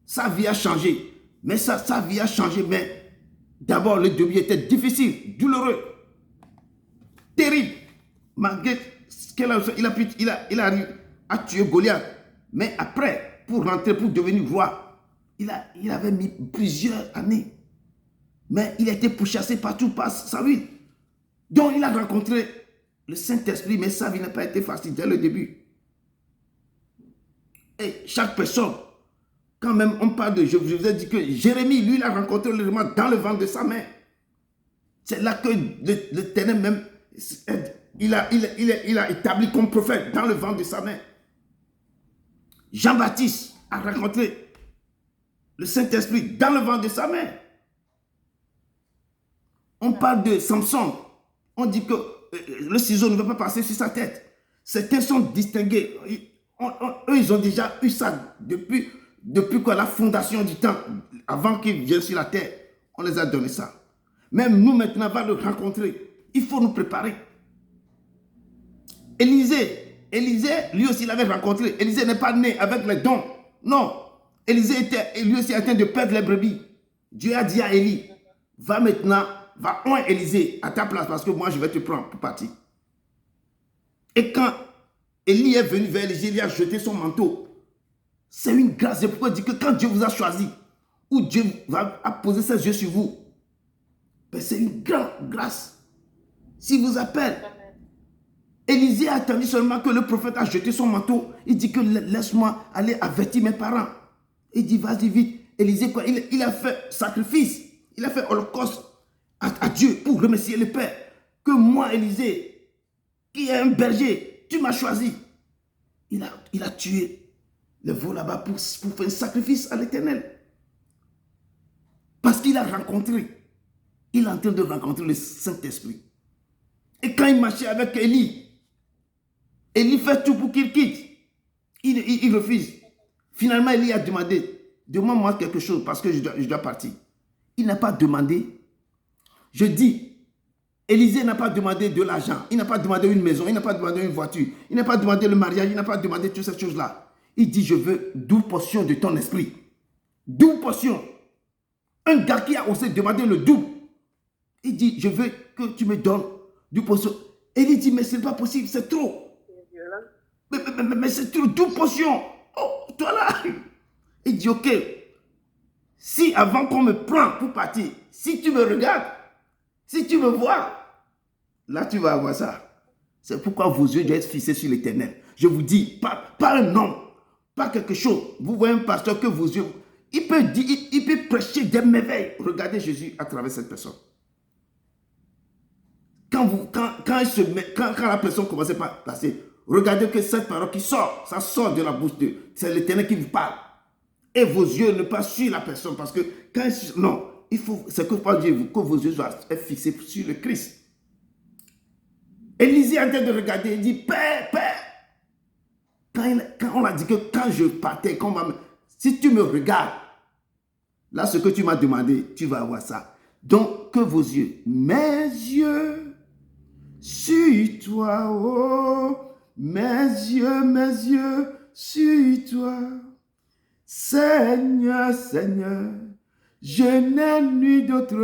sa vie a changé. Mais sa vie a changé, mais d'abord le début était difficile, douloureux, terrible. Malgré ce qu'il a tué Goliath. Mais après, pour rentrer, pour devenir roi, il avait mis plusieurs années. Mais il a été pourchassé partout par Saül. Donc il a rencontré le Saint-Esprit, mais sa vie n'a pas été facile dès le début. Et chaque personne, quand même on parle de, je vous ai dit que Jérémie, lui, il a rencontré le Rhéma dans le ventre de sa mère. C'est là que l'Éternel même, il a établi comme prophète dans le ventre de sa mère. Jean-Baptiste a rencontré le Saint-Esprit dans le ventre de sa mère. On parle de Samson. On dit que le ciseau ne veut pas passer sur sa tête. Certains sont distingués. Eux, ils ont déjà eu ça depuis quoi, la fondation du temps. Avant qu'ils viennent sur la terre, on les a donné ça. Même nous, maintenant, on va le rencontrer. Il faut nous préparer. Élisée, lui aussi, il avait rencontré. Élisée n'est pas né avec les dons. Non. Élisée était lui aussi atteint de perdre les brebis. Dieu a dit à Élie, va maintenant, va oindre Élisée à ta place parce que moi, je vais te prendre pour partir. Et quand Élie est venu vers Élisée, il a jeté son manteau. C'est une grâce. C'est pourquoi je dis que quand Dieu vous a choisi, ou Dieu a posé ses yeux sur vous, ben c'est une grande grâce. S'il vous appelle, Élisée a attendu seulement que le prophète a jeté son manteau. Il dit que laisse-moi aller avertir mes parents. Il dit vas-y vite. Élisée, quoi, il a fait sacrifice. Il a fait holocauste à Dieu pour remercier le Père. Que moi, Élisée, qui est un berger, tu m'as choisi. Il a tué le veau là-bas pour faire un sacrifice à l'Éternel. Parce qu'il a rencontré, il est en train de rencontrer le Saint-Esprit. Et quand il marchait avec Élie, Élie fait tout pour qu'il quitte. Il refuse. Finalement, Élie a demandé, demande-moi quelque chose parce que je dois partir. Il n'a pas demandé. Je dis, Élisée n'a pas demandé de l'argent, il n'a pas demandé une maison, il n'a pas demandé une voiture, il n'a pas demandé le mariage, il n'a pas demandé toutes ces choses-là. Il dit, je veux 12 portions de ton esprit. 12 portions. Un gars qui a osé demander le double. Il dit, je veux que tu me donnes 12 portions. Et il dit, mais ce n'est pas possible, c'est trop. Mais c'est trop, 12 portions. Oh, toi là. Il dit, ok, si avant qu'on me prenne pour partir, si tu me regardes, si tu me vois, là tu vas avoir ça. C'est pourquoi vos yeux doivent être fixés sur l'Éternel. Je vous dis, pas un homme, pas quelque chose. Vous voyez un pasteur que vos yeux, il peut prêcher des merveilles. Regardez Jésus à travers cette personne. Quand la personne commence à passer, regardez que cette parole qui sort, ça sort de la bouche de, c'est l'Éternel qui vous parle. Et vos yeux ne pas sur la personne parce que quand non, il faut, c'est que pas Dieu que vos yeux soient fixés sur le Christ. Élisée est en train de regarder, il dit, Père, Père. Quand on a dit que quand je partais, si tu me regardes, là ce que tu m'as demandé, tu vas avoir ça. Donc que vos yeux, mes yeux, sur toi, oh, mes yeux, sur toi. Seigneur, Seigneur, je n'ai nul d'autre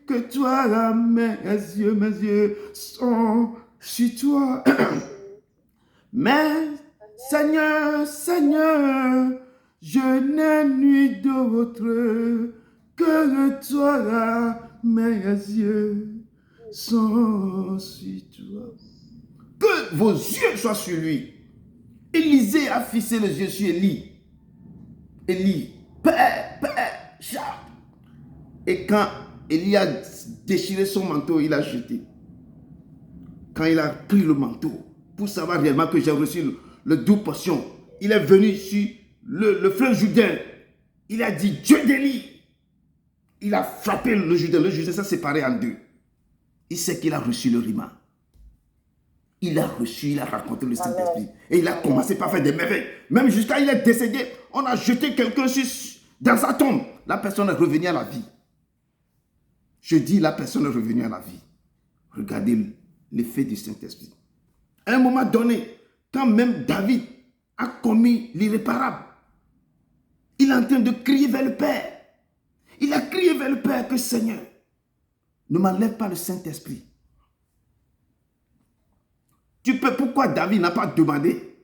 que toi, mes yeux sont sur toi. Mais, Seigneur, Seigneur, je n'ai nul d'autre que toi, mes yeux sont sur toi. Que vos yeux soient sur lui. Élisée a fixé les yeux sur Élie. Élie, Père, Père, chat. Et quand Élie a déchiré son manteau, il a jeté. Quand il a pris le manteau, pour savoir réellement que j'ai reçu le 12 portions, il est venu sur le fleuve Jourdain. Il a dit, Dieu d'Élie. Il a frappé le Jourdain. Le Jourdain s'est séparé en deux. Il sait qu'il a reçu le rima. Il a rencontré le Saint-Esprit. Et il a commencé par faire des merveilles. Même jusqu'à il est décédé, on a jeté quelqu'un dans sa tombe. La personne est revenue à la vie. Je dis, la personne est revenue à la vie. Regardez l'effet du Saint-Esprit. À un moment donné, quand même David a commis l'irréparable, il est en train de crier vers le Père. Il a crié vers le Père que Seigneur, ne m'enlève pas le Saint-Esprit. Pourquoi David n'a pas demandé?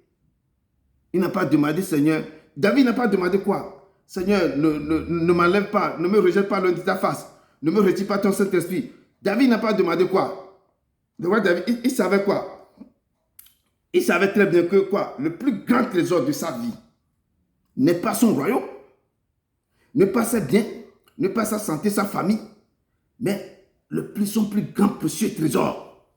Il n'a pas demandé, Seigneur. David n'a pas demandé quoi? Seigneur, ne m'enlève pas, ne me rejette pas loin de ta face. Ne me retire pas ton Saint-Esprit. David n'a pas demandé quoi? David, il savait quoi? Il savait très bien que quoi? Le plus grand trésor de sa vie n'est pas son royaume, n'est pas ses biens, n'est pas sa santé, sa famille, mais son plus grand précieux trésor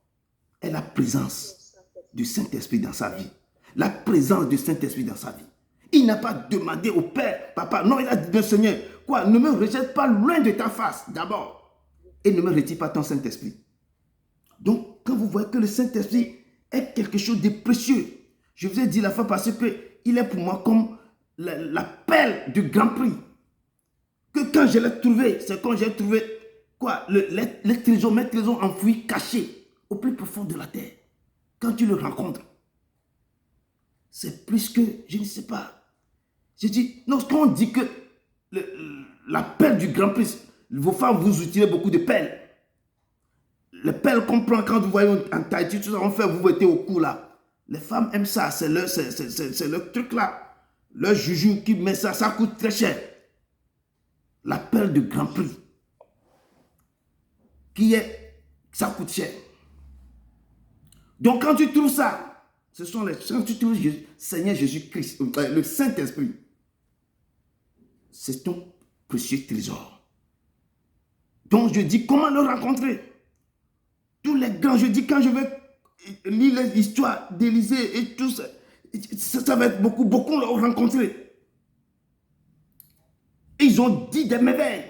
est la présence du Saint-Esprit dans sa vie. La présence du Saint-Esprit dans sa vie. Il n'a pas demandé au Père, Papa, non, il a dit, Seigneur, quoi, ne me rejette pas loin de ta face, d'abord, et ne me retire pas ton Saint-Esprit. Donc, quand vous voyez que le Saint-Esprit est quelque chose de précieux, je vous ai dit la fois passée qu'il est pour moi comme la perle du grand prix. Que quand je l'ai trouvé, c'est quand j'ai trouvé quoi, les trésors, mes trésors enfouis, cachés au plus profond de la terre. Quand tu le rencontres, c'est plus que, je ne sais pas. Je dis, non, quand on dit que la perle du grand prix, vos femmes vous utilisez beaucoup de perles. Les perles qu'on prend quand vous voyez en Tahiti, tout ça, on fait, vous mettez au cou là. Les femmes aiment ça, c'est leur truc là. Leur joujou qui met ça, ça coûte très cher. La perle du grand prix, ça coûte cher. Donc quand tu trouves ça, quand tu trouves Seigneur Jésus-Christ, le Saint-Esprit, c'est ton précieux trésor. Donc je dis, comment le rencontrer? Tous les grands, je dis, quand je vais lire l'histoire d'Élisée et tout ça, Ça va être beaucoup. Beaucoup l'ont rencontré. Ils ont dit des merveilles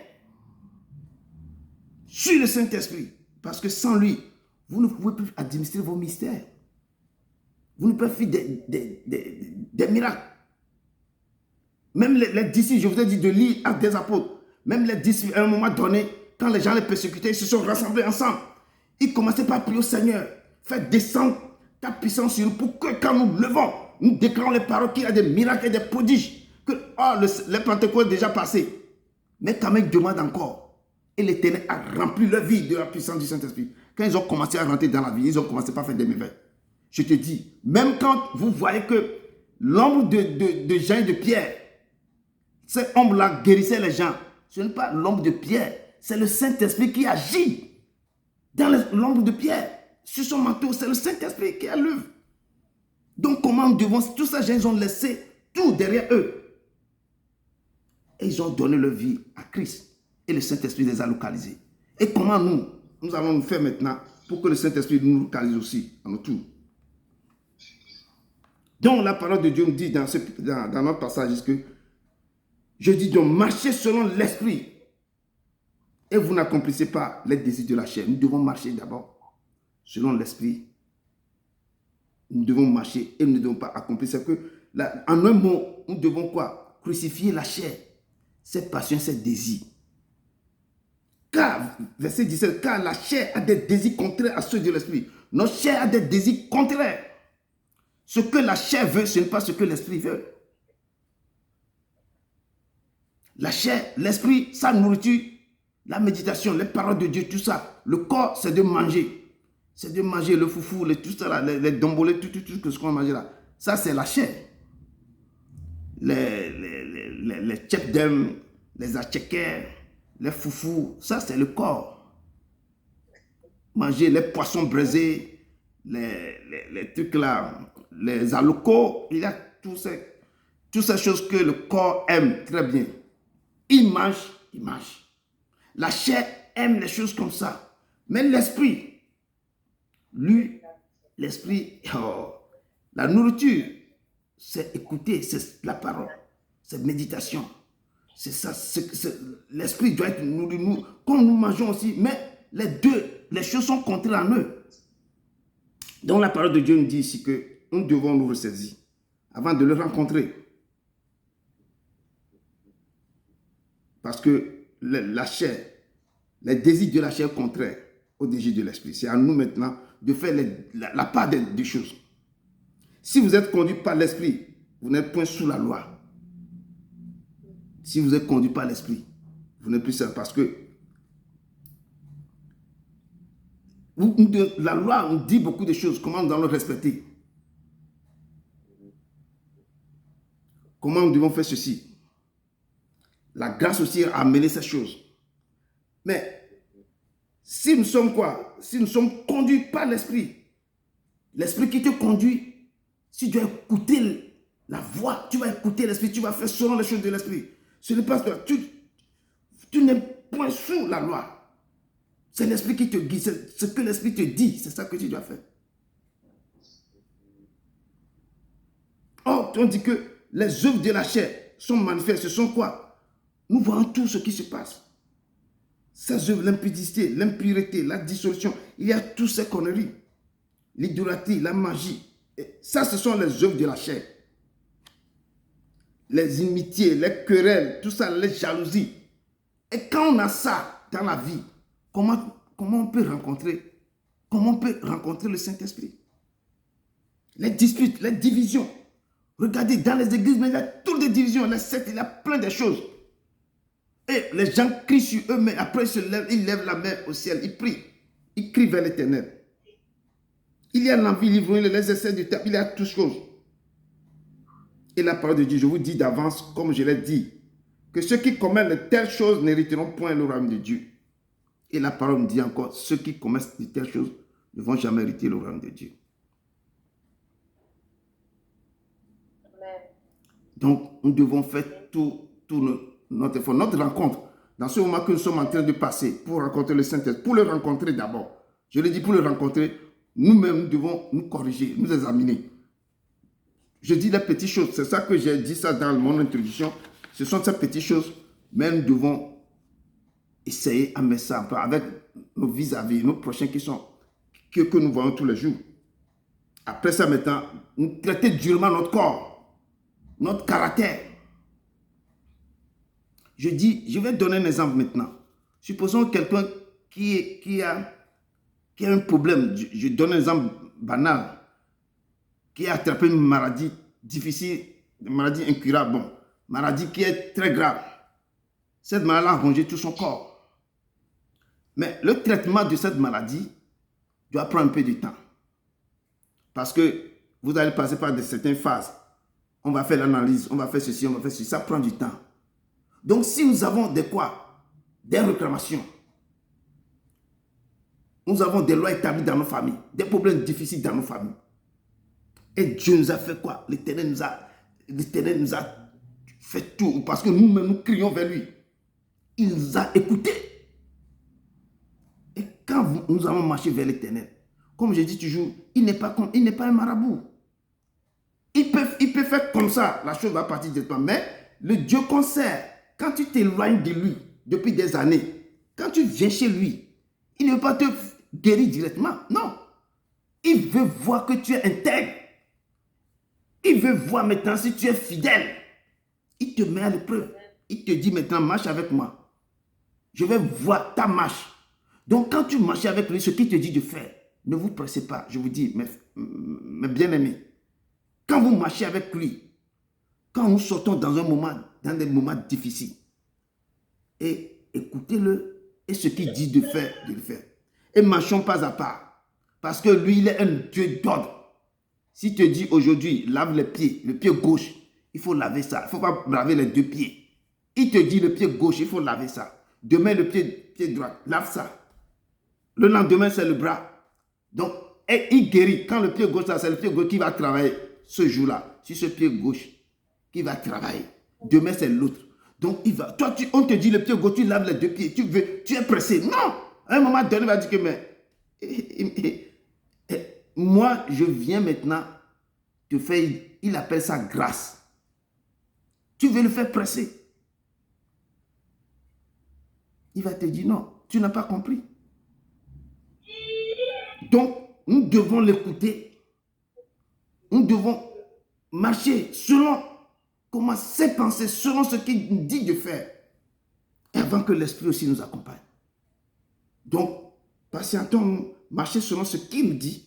sur le Saint-Esprit. Parce que sans lui, vous ne pouvez plus administrer vos mystères. Vous ne pouvez faire des miracles. Même les disciples, je vous ai dit de lire Actes des Apôtres. Même les disciples, à un moment donné, quand les gens les persécutaient, ils se sont rassemblés ensemble. Ils commençaient par prier au Seigneur. Faites descendre ta puissance sur nous pour que quand nous levons, nous déclarons les paroles qu'il y a des miracles et des prodiges. Que les Pentecôte est déjà passé. Mais quand même, ils demandent encore. Et l'Éternel a rempli leur vie de la puissance du Saint-Esprit. Quand ils ont commencé à rentrer dans la vie, ils ont commencé par faire des merveilles. Je te dis, même quand vous voyez que l'ombre de Jean et de Pierre, cette ombre-là guérissait les gens, ce n'est pas l'ombre de Pierre, c'est le Saint-Esprit qui agit dans l'ombre de Pierre. Sur son manteau, c'est le Saint-Esprit qui a l'œuvre. Donc comment nous devons, tous ces gens, ils ont laissé tout derrière eux. Et ils ont donné leur vie à Christ. Et le Saint-Esprit les a localisés. Et comment nous allons nous faire maintenant pour que le Saint-Esprit nous localise aussi à notre tour. Donc la parole de Dieu me dit dans notre passage que je dis donc marchez selon l'Esprit et vous n'accomplissez pas les désirs de la chair. Nous devons marcher d'abord selon l'Esprit. Nous devons marcher et nous ne devons pas accomplir. C'est que en un mot, nous devons quoi? Crucifier la chair, ses passions, ses désirs. Car, verset 17, car la chair a des désirs contraires à ceux de l'Esprit. Notre chair a des désirs contraires. Ce que la chair veut, ce n'est pas ce que l'Esprit veut. La chair, l'Esprit, sa nourriture, la méditation, les paroles de Dieu, tout ça. Le corps, c'est de manger. C'est de manger le foufou, tout ça là, les dombolés, tout ce qu'on mange là. Ça, c'est la chair. Les tchèpdem, les atchekers, les foufous, ça, c'est le corps. Manger les poissons braisés, les trucs là, les alocos, il y a toutes ces choses que le corps aime très bien. Il mange. La chair aime les choses comme ça. Mais l'esprit, lui, l'esprit, la nourriture, c'est écouter, c'est la parole, c'est méditation. C'est ça, l'esprit doit être nourri, comme nous mangeons aussi, mais les choses sont contraires en eux. Donc la parole de Dieu nous dit ici que nous devons nous ressaisir avant de le rencontrer. Parce que la chair, les désirs de la chair contraires aux désirs de l'esprit. C'est à nous maintenant de faire la part des choses. Si vous êtes conduit par l'esprit, vous n'êtes point sous la loi. Si vous êtes conduit par l'esprit, vous n'êtes plus seul. Parce que la loi, on dit beaucoup de choses. Comment nous allons le respecter? Comment nous devons faire ceci? La grâce aussi a amené ces choses. Mais si nous sommes quoi? Si nous sommes conduits par l'esprit, l'esprit qui te conduit, si tu dois écouter la voix, tu vas écouter l'esprit, tu vas faire selon les choses de l'esprit. Ce n'est pas toi. Tu n'es point sous la loi. C'est l'esprit qui te guide. C'est ce que l'esprit te dit. C'est ça que tu dois faire. Or, on dit que les œuvres de la chair sont manifestes. Ce sont quoi? Nous voyons tout ce qui se passe. Ces œuvres, l'impudicité, l'impureté, la dissolution, il y a toutes ces conneries. L'idolâtrie, la magie. Et ça, ce sont les œuvres de la chair. Les inimitiés, les querelles, tout ça, les jalousies. Et quand on a ça dans la vie, comment on peut rencontrer le Saint-Esprit? Les disputes, les divisions. Regardez, dans les églises, mais il y a toutes les divisions, les sectes, il y a plein de choses. Et les gens crient sur eux, mais après ils lèvent la main au ciel, ils prient. Ils crient vers l'Éternel. Il y a l'envie, l'ivrogne, les essais du temps, il y a toutes choses. Et la parole de Dieu, je vous dis d'avance, comme je l'ai dit, que ceux qui commettent de telles choses n'hériteront point le royaume de Dieu. Et la parole me dit encore, ceux qui commettent de telles choses ne vont jamais hériter le royaume de Dieu. Amen. Donc, nous devons faire tout notre effort, notre rencontre, dans ce moment que nous sommes en train de passer pour rencontrer le Saint-Esprit, pour le rencontrer d'abord. Je l'ai dit, pour le rencontrer, nous-mêmes, nous devons nous corriger, nous examiner. Je dis les petites choses. C'est ça que j'ai dit ça dans mon introduction. Ce sont ces petites choses. Mais nous devons essayer à mettre ça en place avec nos vis-à-vis, nos prochains que nous voyons tous les jours. Après ça, maintenant, nous traiter durement notre corps, notre caractère. Je dis, je vais donner un exemple maintenant. Supposons quelqu'un qui a un problème. Je donne un exemple banal. Qui a attrapé une maladie difficile, une maladie incurable, bon, maladie qui est très grave. Cette maladie a rongé tout son corps. Mais le traitement de cette maladie doit prendre un peu de temps. Parce que vous allez passer par certaines phases. On va faire l'analyse, on va faire ceci, on va faire ceci. Ça prend du temps. Donc, si nous avons des réclamations, nous avons des lois établies dans nos familles, des problèmes difficiles dans nos familles. Et Dieu nous a fait quoi? L'Éternel nous a fait tout. Parce que nous-mêmes, nous crions vers lui. Il nous a écoutés. Et quand nous allons marcher vers l'Éternel, comme je dis toujours, il n'est pas un marabout. Il peut faire comme ça, la chose va partir de toi. Mais le Dieu qu'on sert, quand tu t'éloignes de lui depuis des années, quand tu viens chez lui, il ne veut pas te guérir directement. Non. Il veut voir que tu es intègre. Il veut voir maintenant si tu es fidèle. Il te met à l'épreuve. Il te dit maintenant, marche avec moi. Je vais voir ta marche. Donc, quand tu marches avec lui, ce qu'il te dit de faire, ne vous pressez pas. Je vous dis, mes bien-aimés, quand vous marchez avec lui, quand nous sortons dans des moments difficiles, et écoutez-le, et ce qu'il dit de faire, de le faire. Et marchons pas à pas. Parce que lui, il est un Dieu d'ordre. S'il te dit aujourd'hui, lave les pieds, le pied gauche, il faut laver ça. Il ne faut pas laver les deux pieds. Il te dit le pied gauche, il faut laver ça. Demain, le pied droit, lave ça. Le lendemain, c'est le bras. Donc, et il guérit. Quand le pied gauche, c'est le pied gauche qui va travailler ce jour-là. Sur ce pied gauche, qui va travailler. Demain, c'est l'autre. Donc, il va. Toi, on te dit le pied gauche, tu laves les deux pieds. Tu es pressé. Non! À un moment donné, il va dire que, mais... moi, je viens maintenant te faire, il appelle ça grâce. Tu veux le faire presser. Il va te dire non, tu n'as pas compris. Donc, nous devons l'écouter. Nous devons marcher selon comment ses pensées, selon ce qu'il nous dit de faire. Avant que l'Esprit aussi nous accompagne. Donc, patientons-nous, marcher selon ce qu'il nous dit.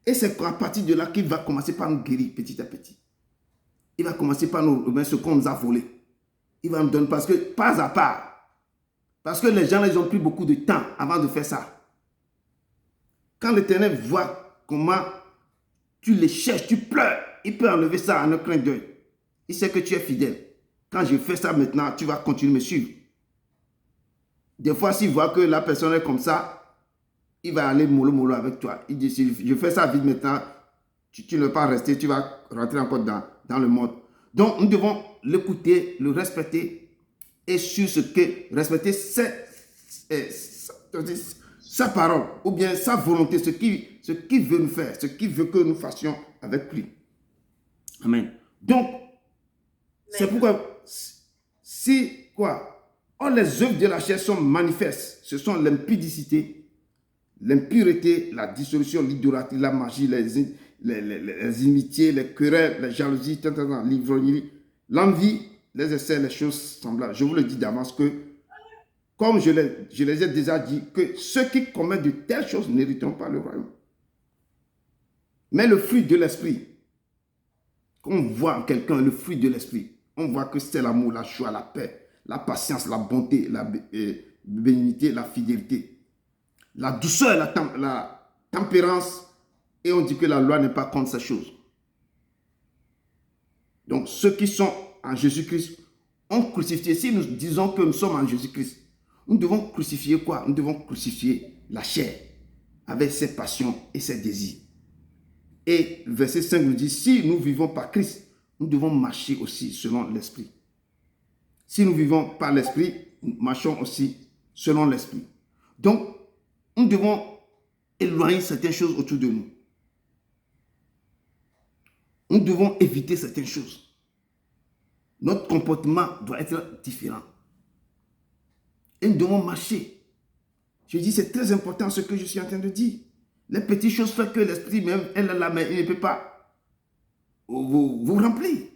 Et c'est à partir de là qu'il va commencer par nous guérir petit à petit. Il va commencer par nous remettre ce qu'on nous a volé. Il va nous donner, parce que pas à pas. Parce que les gens, ils ont pris beaucoup de temps avant de faire ça. Quand l'Éternel voit comment tu les cherches, tu pleures, il peut enlever ça en un clin d'œil. Il sait que tu es fidèle. Quand je fais ça maintenant, tu vas continuer à me suivre. Des fois, s'il voit que la personne est comme ça, il va aller mollo avec toi. Il dit, si je fais ça vite maintenant, tu ne vas pas rester, tu vas rentrer encore dans le monde. Donc, nous devons l'écouter, le respecter et sur ce que, respecter sa parole ou bien sa volonté, ce qu'il veut nous faire, ce qu'il veut que nous fassions avec lui. Amen. Donc, c'est pourquoi, les œuvres de la chair sont manifestes. Ce sont l'impudicité, l'impureté, la dissolution, l'idolâtrie, la magie, les inimitiés, les querelles, les jalousies, l'ivrognerie, l'envie, les essais, les choses semblables. Je vous le dis d'avance que, comme je les ai déjà dit, que ceux qui commettent de telles choses n'hériteront pas le royaume. Mais le fruit de l'esprit, qu'on voit en quelqu'un le fruit de l'esprit, on voit que c'est l'amour, la joie, la paix, la patience, la bonté, la bénignité, la fidélité, la douceur, la tempérance, et on dit que la loi n'est pas contre ces choses. Donc, ceux qui sont en Jésus-Christ ont crucifié. Si nous disons que nous sommes en Jésus-Christ, nous devons crucifier quoi? Nous devons crucifier la chair avec ses passions et ses désirs. Et le verset 5 nous dit, si nous vivons par Christ, nous devons marcher aussi selon l'Esprit. Si nous vivons par l'Esprit, nous marchons aussi selon l'Esprit. Donc, nous devons éloigner certaines choses autour de nous. nous devons éviter certaines choses. Notre comportement doit être différent. Et nous devons marcher. Je dis, c'est très important ce que je suis en train de dire. Les petites choses font que l'esprit même, elle est là, mais il ne peut pas vous remplir.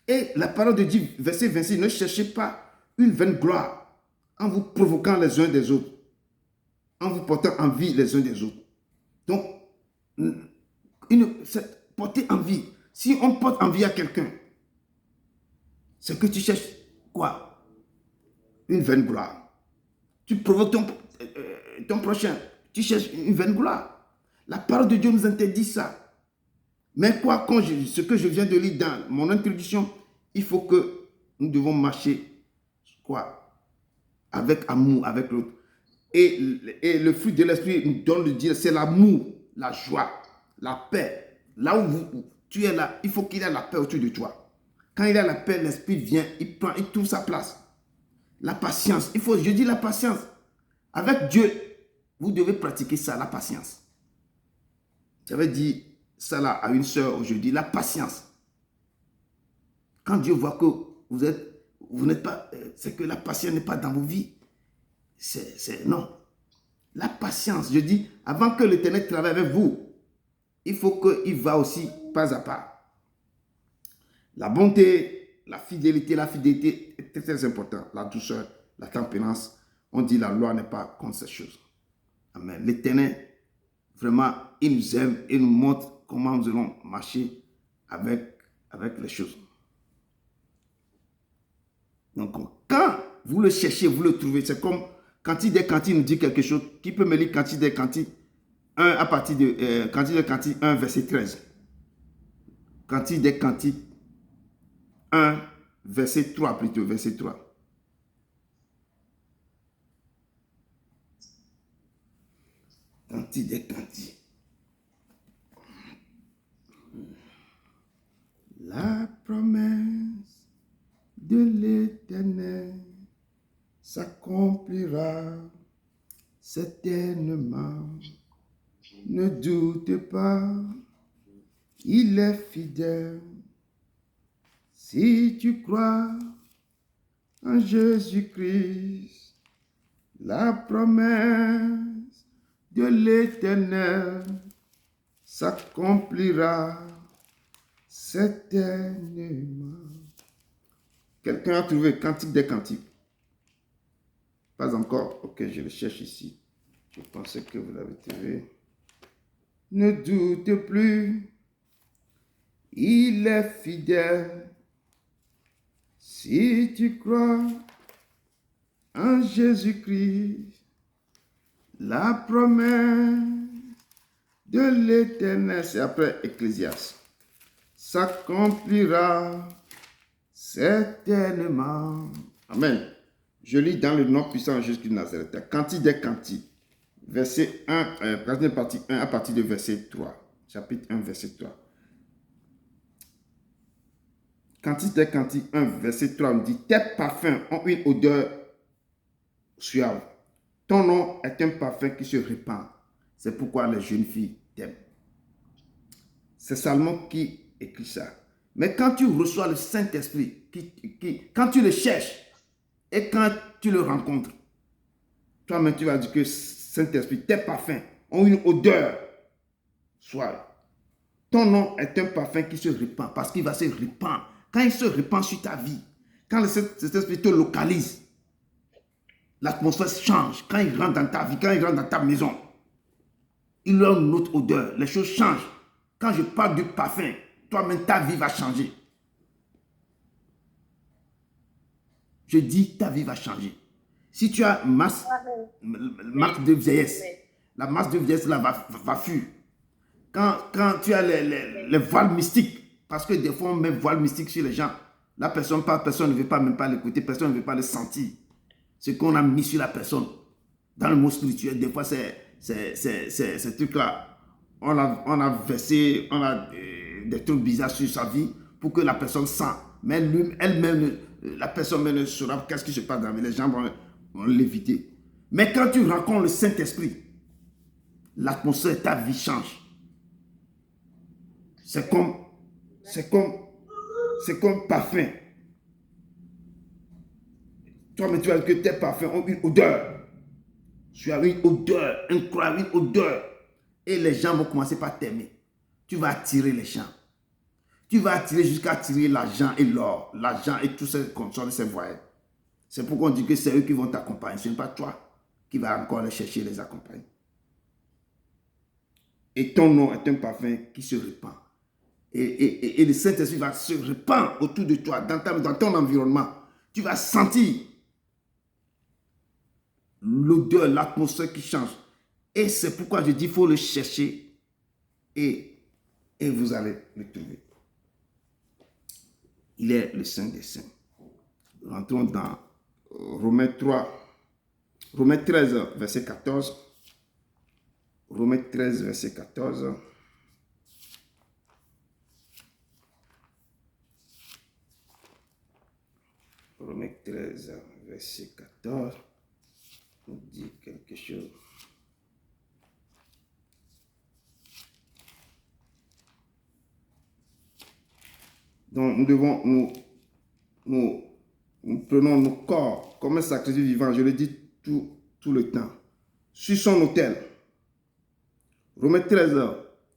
Et la parole de Dieu, verset 26, ne cherchez pas une vaine gloire en vous provoquant les uns des autres, en vous portant envie les uns des autres. Donc, porter envie. Si on porte envie à quelqu'un, c'est que tu cherches quoi? Une vaine gloire. Tu provoques ton prochain. Tu cherches une vaine gloire. La parole de Dieu nous interdit ça. Mais quoi, ce que je viens de lire dans mon introduction, il faut que nous devons marcher quoi? Avec amour, avec l'autre. Et le fruit de l'esprit nous donne de dire, c'est l'amour, la joie, la paix. Là où tu es là, il faut qu'il y ait la paix autour de toi. Quand il y a la paix, l'esprit vient, il trouve sa place. La patience, je dis la patience. Avec Dieu, vous devez pratiquer ça, la patience. J'avais dit ça là à une sœur aujourd'hui, la patience. Quand Dieu voit que vous n'êtes pas, c'est que la patience n'est pas dans vos vies. Non. La patience, je dis, avant que l'Éternel travaille avec vous, il faut qu'il va aussi pas à pas. La bonté, la fidélité est très, très important. La douceur, la tempérance. On dit la loi n'est pas contre ces choses. Amen. L'Éternel, vraiment, il nous aime et nous montre comment nous allons marcher avec les choses. Donc, quand vous le cherchez, vous le trouvez, c'est comme Cantique des Cantiques nous dit quelque chose. Qui peut me lire Cantique des Cantiques 1 à partir de Cantique des Cantiques 1, verset 13. Cantique des Cantiques 1, verset 3 plutôt, verset 3. Cantique des Cantiques. La promesse de l'Éternel s'accomplira certainement. Ne doute pas, il est fidèle. Si tu crois en Jésus-Christ, la promesse de l'Éternel s'accomplira certainement. Quelqu'un a trouvé Cantique des Cantiques? Pas encore? Ok, je le cherche ici. Je pensais que vous l'avez trouvé. Ne doute plus, il est fidèle. Si tu crois en Jésus-Christ, la promesse de l'Éternel, c'est après Ecclésiaste, s'accomplira certainement. Amen. Je lis dans le nom puissant de Jésus de Nazareth. Cantique des Cantiques, verset 1, partie 1 à partir de verset 3. Chapitre 1, verset 3. Cantique des Cantiques 1, verset 3, on dit, tes parfums ont une odeur suave. Ton nom est un parfum qui se répand. C'est pourquoi les jeunes filles t'aiment. C'est Salomon qui écrit ça. Mais quand tu reçois le Saint-Esprit, quand tu le cherches et quand tu le rencontres, toi-même tu vas dire que Saint-Esprit, tes parfums ont une odeur suave. Ton nom est un parfum qui se répand parce qu'il va se répandre. Quand il se répand sur ta vie, quand le Saint-Esprit te localise, l'atmosphère change. Quand il rentre dans ta vie, quand il rentre dans ta maison, il a une autre odeur. Les choses changent. Quand je parle du parfum, toi-même, ta vie va changer. Je dis, ta vie va changer. Si tu as masse de vieillesse, la masse de vieillesse là va fuir. Quand tu as les voiles mystiques, parce que des fois on met voile mystique sur les gens, la personne parle, personne ne veut pas même pas l'écouter, personne ne veut pas le sentir. Ce qu'on a mis sur la personne, dans le mot spirituel, des fois ces trucs-là, on a versé, on a des trucs bizarres sur sa vie pour que la personne sente. Mais elle-même, la personne même ne saura qu'est-ce qui se passe dans la vie. Les gens vont l'éviter. Mais quand tu rencontres le Saint-Esprit, l'atmosphère de ta vie change. c'est comme parfum. Toi, mais tu vois que tes parfums ont une odeur. Tu as une odeur, incroyable, une odeur. Et les gens vont commencer par t'aimer. Tu vas attirer les gens. Tu vas attirer jusqu'à attirer l'argent et l'or. L'argent et tout ce qu'on de ces voyelles. C'est pourquoi on dit que c'est eux qui vont t'accompagner. Ce n'est pas toi qui vas encore les chercher et les accompagner. Et ton nom est un parfum qui se répand. Et le Saint-Esprit va se répandre autour de toi, dans ton environnement. Tu vas sentir l'odeur, l'atmosphère qui change. Et c'est pourquoi je dis qu'il faut le chercher et vous allez le trouver. Il est le Saint des Saints. Rentrons dans Romains 13, verset 14. Romains 13, verset 14. Romains 13, verset 14. Nous dit quelque chose. Donc, nous prenons nos corps comme un sacrifice vivant, je le dis tout le temps, sur son autel. Romains 13,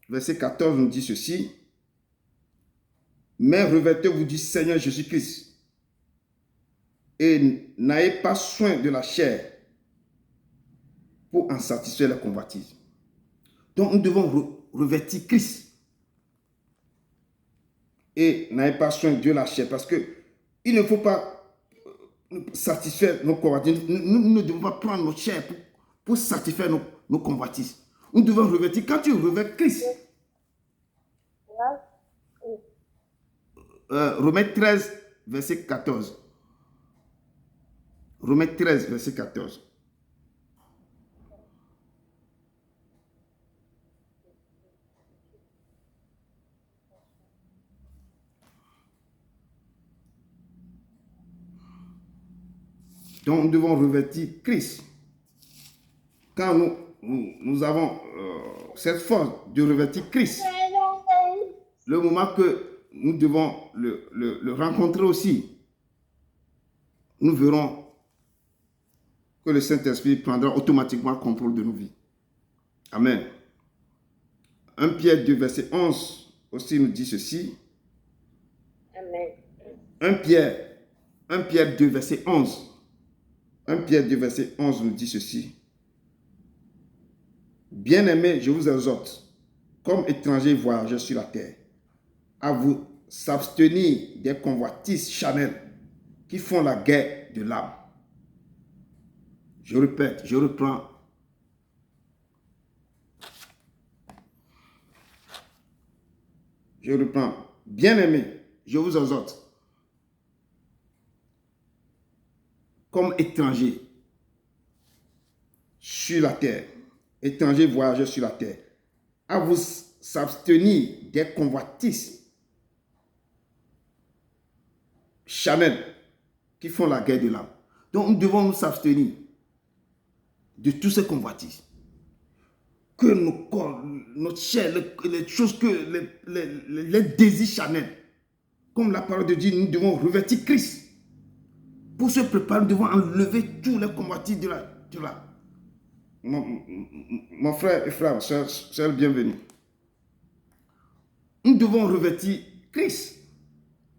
verset 14 nous dit ceci. Mais revêtez-vous du Seigneur Jésus-Christ et n'ayez pas soin de la chair pour en satisfaire la convoitise. Donc, nous devons revêtir Christ. Et n'ayez pas soin de la chair, parce que il ne faut pas satisfaire nos convoitises. Nous ne devons pas prendre notre chair pour satisfaire nos convoitises. Nous devons revêtir. Quand tu revêts Christ, Romains 13, verset 14. Romains 13, verset 14. Donc, nous devons revêtir Christ. Quand nous avons cette force de revêtir Christ, le moment que nous devons le rencontrer aussi, nous verrons que le Saint-Esprit prendra automatiquement le contrôle de nos vies. Amen. 1 Pierre 2, verset 11 aussi nous dit ceci. Amen. 1 Pierre 2, verset 11. 1 Pierre 2, verset 11 nous dit ceci. Bien-aimés, je vous exhorte, comme étrangers voyageurs sur la terre, à vous s'abstenir des convoitises charnelles qui font la guerre de l'âme. Je répète, je reprends. Je reprends. Bien-aimés, je vous exhorte, comme étrangers sur la terre, étrangers voyageurs sur la terre, à vous s'abstenir des convoitises charnelles qui font la guerre de l'âme. Donc nous devons nous abstenir de tous ces convoitises. Que nos corps, notre chair, les choses que les désirs charnels, comme la parole de Dieu, nous devons revêtir Christ. Pour se préparer, nous devons enlever tous les convoitises de la. Mon frère et frère, soeur bienvenue. Nous devons revêtir Christ.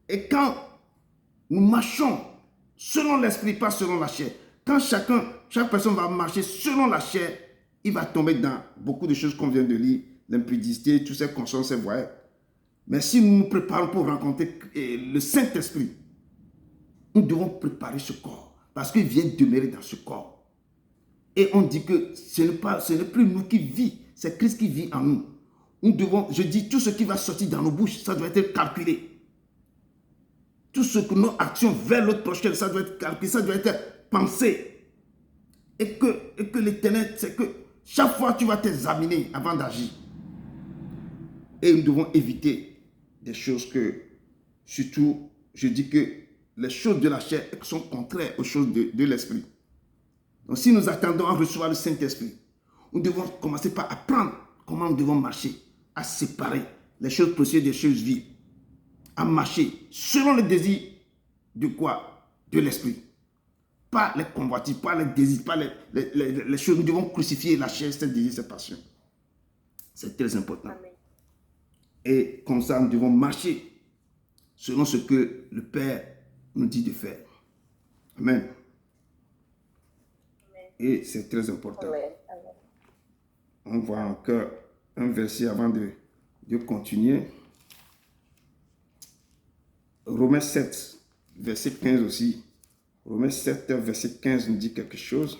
Et quand nous marchons selon l'esprit, pas selon la chair, quand chaque personne va marcher selon la chair, il va tomber dans beaucoup de choses qu'on vient de lire, l'impudicité, tous ces consciences, ces voyelles. Mais si nous nous préparons pour rencontrer le Saint-Esprit, nous devons préparer ce corps, parce qu'il vient demeurer dans ce corps. Et on dit que ce n'est plus nous qui vivons, c'est Christ qui vit en nous. Nous devons, je dis, tout ce qui va sortir dans nos bouches, ça doit être calculé. Tout ce que nos actions vers l'autre prochain, ça doit être calculé, ça doit être pensé. Et que l'Éternel, c'est que chaque fois tu vas t'examiner avant d'agir. Et nous devons éviter des choses que, surtout, je dis que les choses de la chair sont contraires aux choses de l'esprit. Donc si nous attendons à recevoir le Saint-Esprit, nous devons commencer par apprendre comment nous devons marcher, à séparer les choses précieuses des choses vives, à marcher selon le désir de quoi? De l'esprit. Pas les convoitises, pas les désirs, pas les choses. Nous devons crucifier la chair, ses désirs, ses passions. C'est très important. Amen. Et comme ça, nous devons marcher selon ce que le Père nous dit de faire. Amen. Et c'est très important. Amen. On voit encore un verset avant de continuer. Romains 7, verset 15 aussi. Romains 7, verset 15 nous dit quelque chose.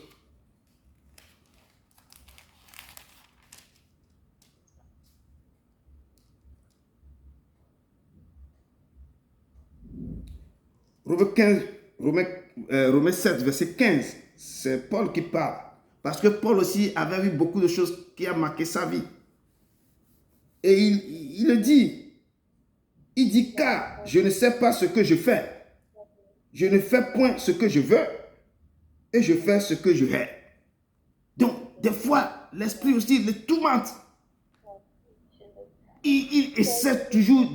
Romains 7, verset 15, c'est Paul qui parle. Parce que Paul aussi avait vu beaucoup de choses qui ont marqué sa vie. Et il le dit. Il dit, car je ne sais pas ce que je fais. Je ne fais point ce que je veux. Et je fais ce que je hais. Donc, des fois, l'esprit aussi le tourmente. Il essaie toujours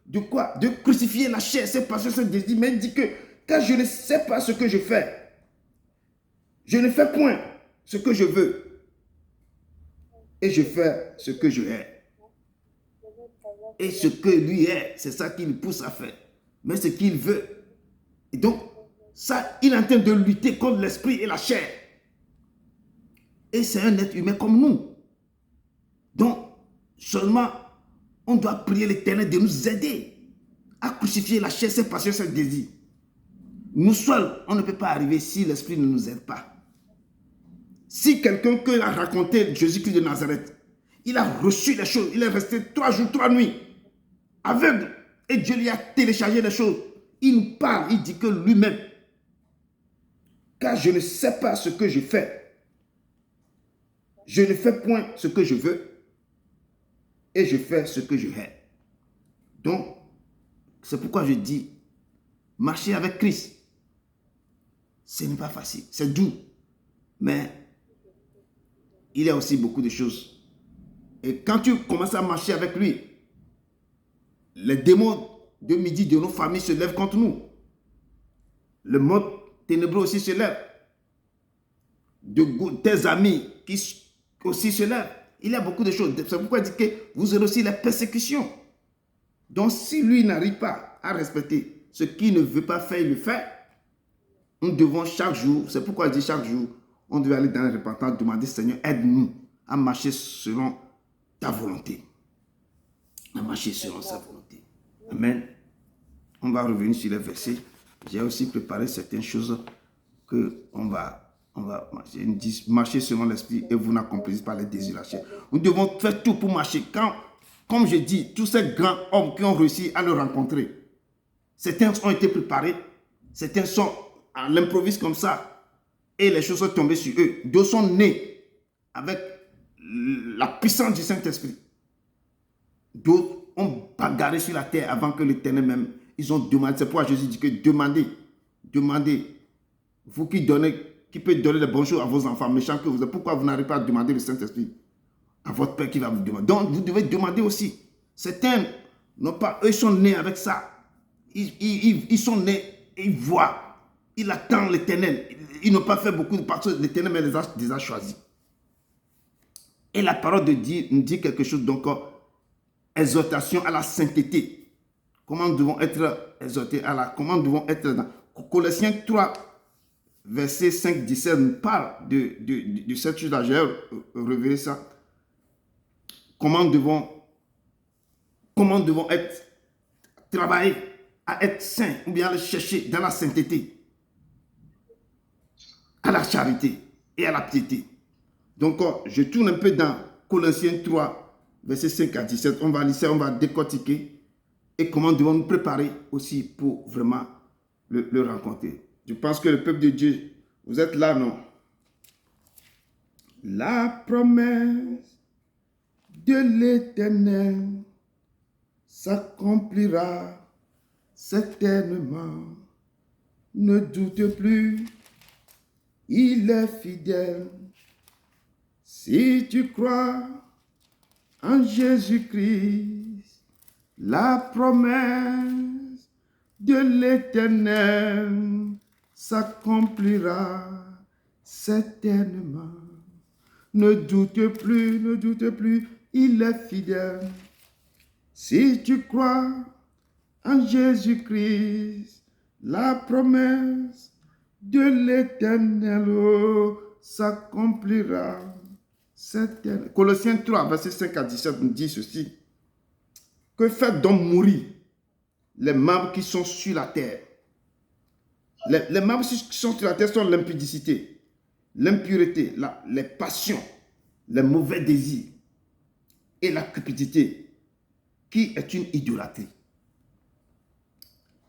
de quoi? De crucifier la chair, ses passions, ses désirs. Mais il dit que, car je ne sais pas ce que je fais. Je ne fais point ce que je veux. Et je fais ce que je hais. Et ce que lui est, c'est ça qui le pousse à faire. Mais ce qu'il veut. Et donc, ça, il est en train de lutter contre l'esprit et la chair. Et c'est un être humain comme nous. Donc, seulement, on doit prier l'Éternel de nous aider à crucifier la chair, ses passions, ses désirs. Nous seuls, on ne peut pas arriver si l'esprit ne nous aide pas. Si quelqu'un qui a raconté Jésus-Christ de Nazareth, il a reçu les choses, il est resté 3 jours, 3 nuits, aveugle, et Dieu lui a téléchargé les choses. Il nous parle, il dit que lui-même, car je ne sais pas ce que je fais, je ne fais point ce que je veux, et je fais ce que je hais. Donc, c'est pourquoi je dis, marcher avec Christ, ce n'est pas facile, c'est doux, mais il y a aussi beaucoup de choses. Et quand tu commences à marcher avec lui, les démons de midi de nos familles se lèvent contre nous. Le monde ténébreux aussi se lève. Tes amis qui aussi se lèvent. Il y a beaucoup de choses. C'est pourquoi il dit que vous aurez aussi les persécutions. Donc si lui n'arrive pas à respecter ce qu'il ne veut pas faire, il le fait. Nous devons chaque jour, c'est pourquoi il dit chaque jour, on devait aller dans la repentance, demander Seigneur, aide-nous à marcher selon ta volonté. À marcher selon sa volonté. Amen. On va revenir sur les versets. J'ai aussi préparé certaines choses que on va marcher selon l'esprit et vous n'accomplissez pas les désirs de la chair. Nous devons faire tout pour marcher. Comme je dis, tous ces grands hommes qui ont réussi à le rencontrer, certains ont été préparés, certains sont à l'improviste comme ça et les choses sont tombées sur eux. D'autres sont nés avec la puissance du Saint-Esprit. D'autres ont bagarré sur la terre avant que l'Éternel même, ils ont demandé. C'est pourquoi Jésus dit que demandez. Vous qui peut donner les bonnes choses à vos enfants méchants que vous êtes, pourquoi vous n'arrivez pas à demander le Saint-Esprit à votre Père qui va vous demander? Donc vous devez demander aussi. Certains n'ont pas, eux sont nés avec ça. Ils sont nés, ils voient, ils attendent l'Éternel. Ils n'ont pas fait beaucoup de parce que l'Éternel les a choisis. Et la parole de Dieu nous dit quelque chose, donc exhortation à la sainteté. Comment nous devons être exhortés comment nous devons être dans Colossiens 3, verset 5-17 nous parle de cette chose-là. J'ai révélé ça. Comment nous devons être travailler à être saints ou bien à le chercher dans la sainteté, à la charité et à la piété. Donc, je tourne un peu dans Colossiens 3, verset 5 à 17. On va lire ça, on va décortiquer. Et comment devons nous préparer aussi pour vraiment le rencontrer. Je pense que le peuple de Dieu, vous êtes là, non? La promesse de l'Éternel s'accomplira certainement. Ne doute plus, il est fidèle. Si tu crois en Jésus-Christ, La promesse de l'Éternel s'accomplira certainement. Ne doute plus, il est fidèle. Si tu crois en Jésus-Christ, la promesse de l'Éternel s'accomplira certainement. Colossiens 3, verset 5 à 17 nous dit ceci. Que fait donc mourir les membres qui sont sur la terre? Les membres qui sont sur la terre sont l'impudicité, l'impureté, les passions, les mauvais désirs et la cupidité, qui est une idolâtrie.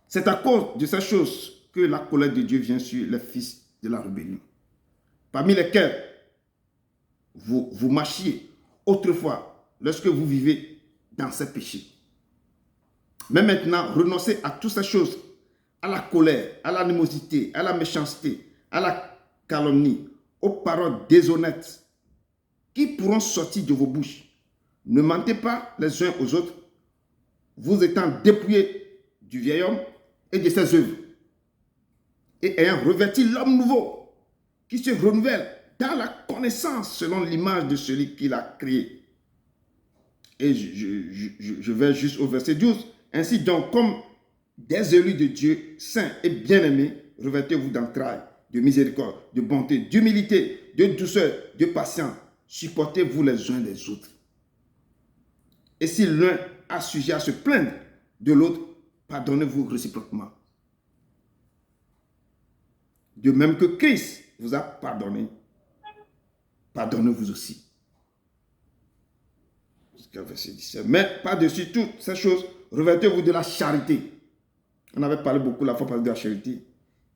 C'est à cause de ces choses que la colère de Dieu vient sur les fils de la rébellion, parmi lesquels vous marchiez autrefois lorsque vous vivez dans ces péchés. Mais maintenant, renoncez à toutes ces choses, à la colère, à l'animosité, à la méchanceté, à la calomnie, aux paroles déshonnêtes qui pourront sortir de vos bouches. Ne mentez pas les uns aux autres, vous étant dépouillés du vieil homme et de ses œuvres, et ayant revêti l'homme nouveau qui se renouvelle dans la connaissance selon l'image de celui qui l'a créé. Et je vais juste au verset 12. Ainsi donc, comme des élus de Dieu, saints et bien-aimés, revêtez-vous d'entrailles, de miséricorde, de bonté, d'humilité, de douceur, de patience. Supportez-vous les uns les autres. Et si l'un a sujet à se plaindre de l'autre, pardonnez-vous réciproquement. De même que Christ vous a pardonné, pardonnez-vous aussi. Jusqu'à verset 17. Mais par-dessus toutes ces choses, revêtez-vous de la charité. On avait parlé beaucoup la fois de la charité,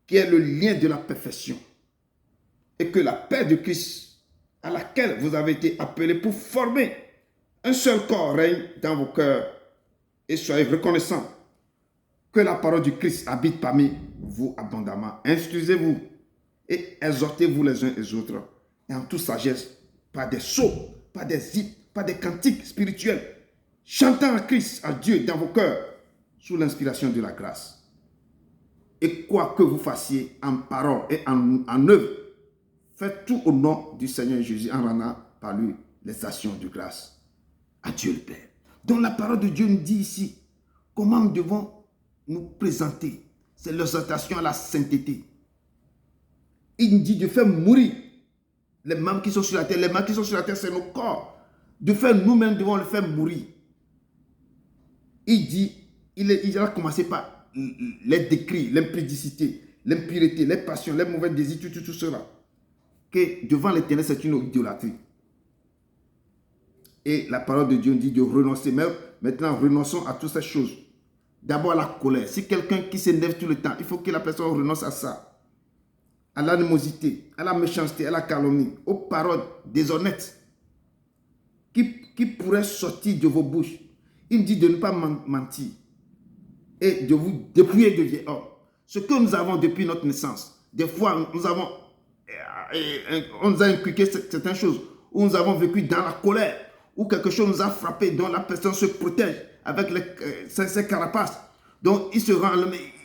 qui est le lien de la perfection. Et que la paix de Christ, à laquelle vous avez été appelés pour former un seul corps, règne dans vos cœurs. Et soyez reconnaissants que la parole du Christ habite parmi vous abondamment. Instruisez-vous et exhortez-vous les uns les autres, et en toute sagesse, par des sceaux, par des hymnes, par des cantiques spirituels, chantant à Christ, à Dieu dans vos cœurs, sous l'inspiration de la grâce. Et quoi que vous fassiez en parole et en œuvre, faites tout au nom du Seigneur Jésus en rendant par lui les actions de grâce à Dieu le Père. Donc la parole de Dieu nous dit ici comment nous devons nous présenter. C'est l'exhortation à la sainteté. Il nous dit de faire mourir les membres qui sont sur la terre. Les membres qui sont sur la terre, c'est nos corps. De faire nous-mêmes, devons le faire mourir. Il dit, il a commencé par les décrits, l'impudicité, l'impureté, les passions, les mauvais désirs, tout cela. Que devant l'Éternel, c'est une idolâtrie. Et la parole de Dieu dit de renoncer. Mais maintenant, renonçons à toutes ces choses. D'abord, la colère. Si quelqu'un qui s'énerve tout le temps, il faut que la personne renonce à ça. À l'animosité, à la méchanceté, à la calomnie, aux paroles déshonnêtes qui pourraient sortir de vos bouches. Il dit de ne pas mentir et de vous dépouiller de vieil homme. Ce que nous avons depuis notre naissance, des fois, on nous a inculqué certaines choses, où nous avons vécu dans la colère, où quelque chose nous a frappé, dont la personne se protège avec ses carapaces. Donc,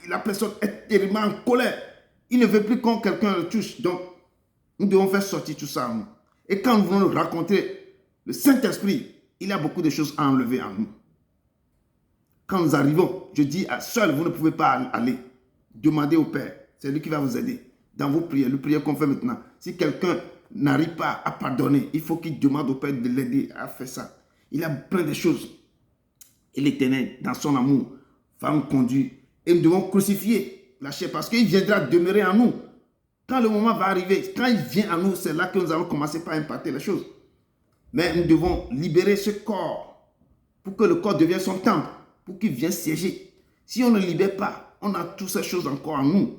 la personne est terriblement en colère. Il ne veut plus quand quelqu'un le touche. Donc, nous devons faire sortir tout ça en nous. Et quand nous voulons rencontrer le Saint-Esprit, il y a beaucoup de choses à enlever en nous. Quand nous arrivons, je dis, seul, vous ne pouvez pas aller. Demandez au Père. C'est lui qui va vous aider dans vos prières. Le prière qu'on fait maintenant. Si quelqu'un n'arrive pas à pardonner, il faut qu'il demande au Père de l'aider à faire ça. Il y a plein de choses. Et l'Éternel, dans son amour, va nous conduire. Et nous devons crucifier la chair parce qu'il viendra demeurer en nous. Quand le moment va arriver, quand il vient en nous, c'est là que nous allons commencer par impacter les choses. Mais nous devons libérer ce corps pour que le corps devienne son temple, pour qu'il vienne siéger. Si on ne libère pas, on a toutes ces choses encore en nous.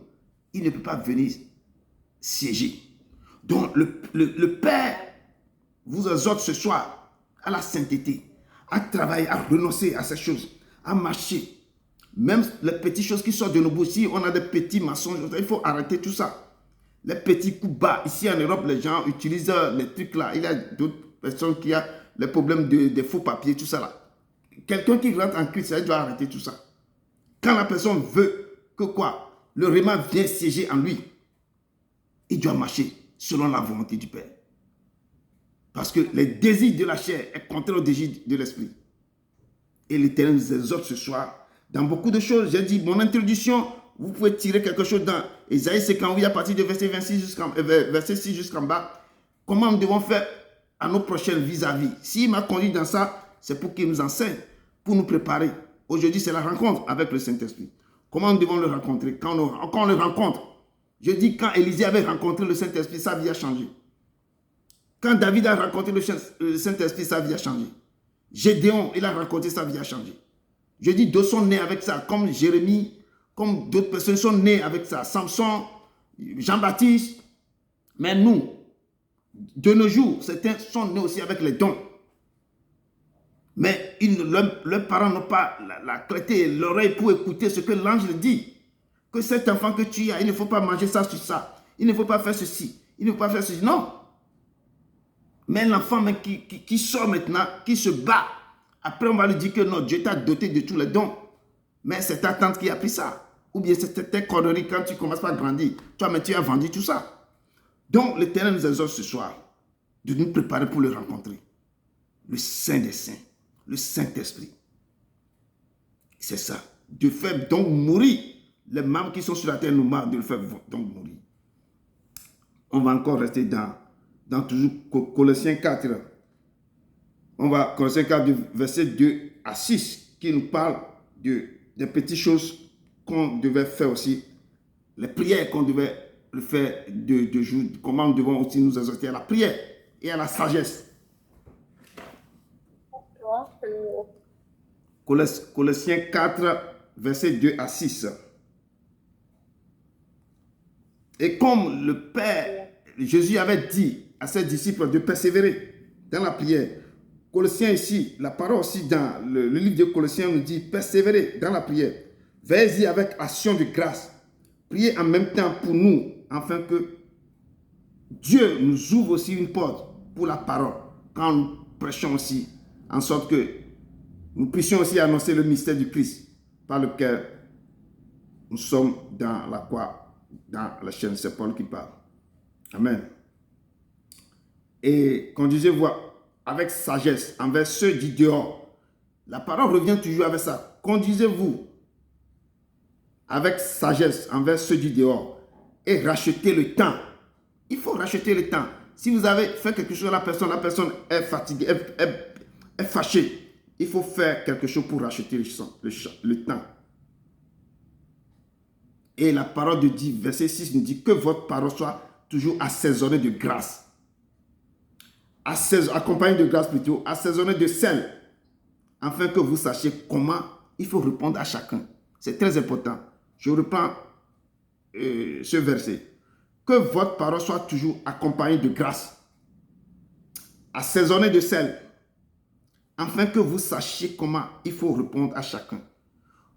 Il ne peut pas venir siéger. Donc le Père vous exhorte ce soir à la sainteté, à travailler, à renoncer à ces choses, à marcher. Même les petites choses qui sortent de nos bouches, si on a des petits mensonges, il faut arrêter tout ça. Les petits coups bas. Ici en Europe, les gens utilisent les trucs là. Il y a d'autres personnes qui ont les problèmes des faux papiers, tout ça là. quelqu'un qui rentre en Christ, il doit arrêter tout ça. Quand la personne veut que quoi? Le réma vient siéger en lui. Il doit marcher selon la volonté du Père. Parce que les désirs de la chair est contraire aux désirs de l'esprit. Et l'Éternel nous exhorte ce soir dans beaucoup de choses. J'ai dit, mon introduction, vous pouvez tirer quelque chose dans Isaïe 58 à partir de verset 6 jusqu'en bas. Comment nous devons faire à nos prochaines vis-à-vis. S'il m'a conduit dans ça, c'est pour qu'il nous enseigne, pour nous préparer. Aujourd'hui, c'est la rencontre avec le Saint-Esprit. Comment nous devons le rencontrer? Quand on le rencontre, je dis, quand Élisée avait rencontré le Saint-Esprit, sa vie a changé. Quand David a rencontré le Saint-Esprit, sa vie a changé. Gédéon, il a rencontré, sa vie a changé. Je dis, d'autres sont nés avec ça, comme Jérémie, comme d'autres personnes sont nées avec ça. Samson, Jean-Baptiste. Mais nous, de nos jours, certains sont nés aussi avec les dons. Mais leurs parents n'ont pas la clarté, l'oreille pour écouter ce que l'ange dit. Que cet enfant que tu as, il ne faut pas manger ça sur ça. Il ne faut pas faire ceci. Il ne faut pas faire ceci. Non. Mais l'enfant qui sort maintenant, qui se bat, après on va lui dire que non, Dieu t'a doté de tous les dons. Mais c'est ta tante qui a pris ça. Ou bien c'est tes conneries quand tu commences à grandir. Toi, mais tu as vendu tout ça. Donc l'Éternel nous exhorte ce soir de nous préparer pour le rencontrer. Le Saint des Saints, le Saint-Esprit. C'est ça. De faire donc mourir les membres qui sont sur la terre, nous marquent de le faire donc mourir. On va encore rester dans toujours Colossiens 4. On va Colossiens 4, verset 2 à 6, qui nous parle des petites choses qu'on devait faire aussi, les prières qu'on devait faire de jour, comment nous devons aussi nous exhorter à la prière et à la sagesse. Colossiens 4, verset 2 à 6. Et comme le Père, Jésus avait dit à ses disciples de persévérer dans la prière, Colossiens ici, la parole aussi dans le livre de Colossiens nous dit persévérer dans la prière. Veillez-y avec action de grâce. Priez en même temps pour nous, afin que Dieu nous ouvre aussi une porte pour la parole, quand nous prêchons aussi, en sorte que nous puissions aussi annoncer le mystère du Christ, par lequel nous sommes dans la croix, dans la chaîne. C'est Paul qui parle. Amen. Et conduisez-vous avec sagesse envers ceux du dehors. La parole revient toujours avec ça. Conduisez-vous avec sagesse envers ceux du dehors et rachetez le temps. Il faut racheter le temps. Si vous avez fait quelque chose à la personne est fatiguée, est fâchée, il faut faire quelque chose pour racheter le temps. Et la parole de Dieu, verset 6 nous dit que votre parole soit toujours assaisonnée de grâce. Accompagnée de grâce plutôt, assaisonnée de sel, afin que vous sachiez comment il faut répondre à chacun. C'est très important. Je reprends ce verset. Que votre parole soit toujours accompagnée de grâce, assaisonnée de sel, afin que vous sachiez comment il faut répondre à chacun.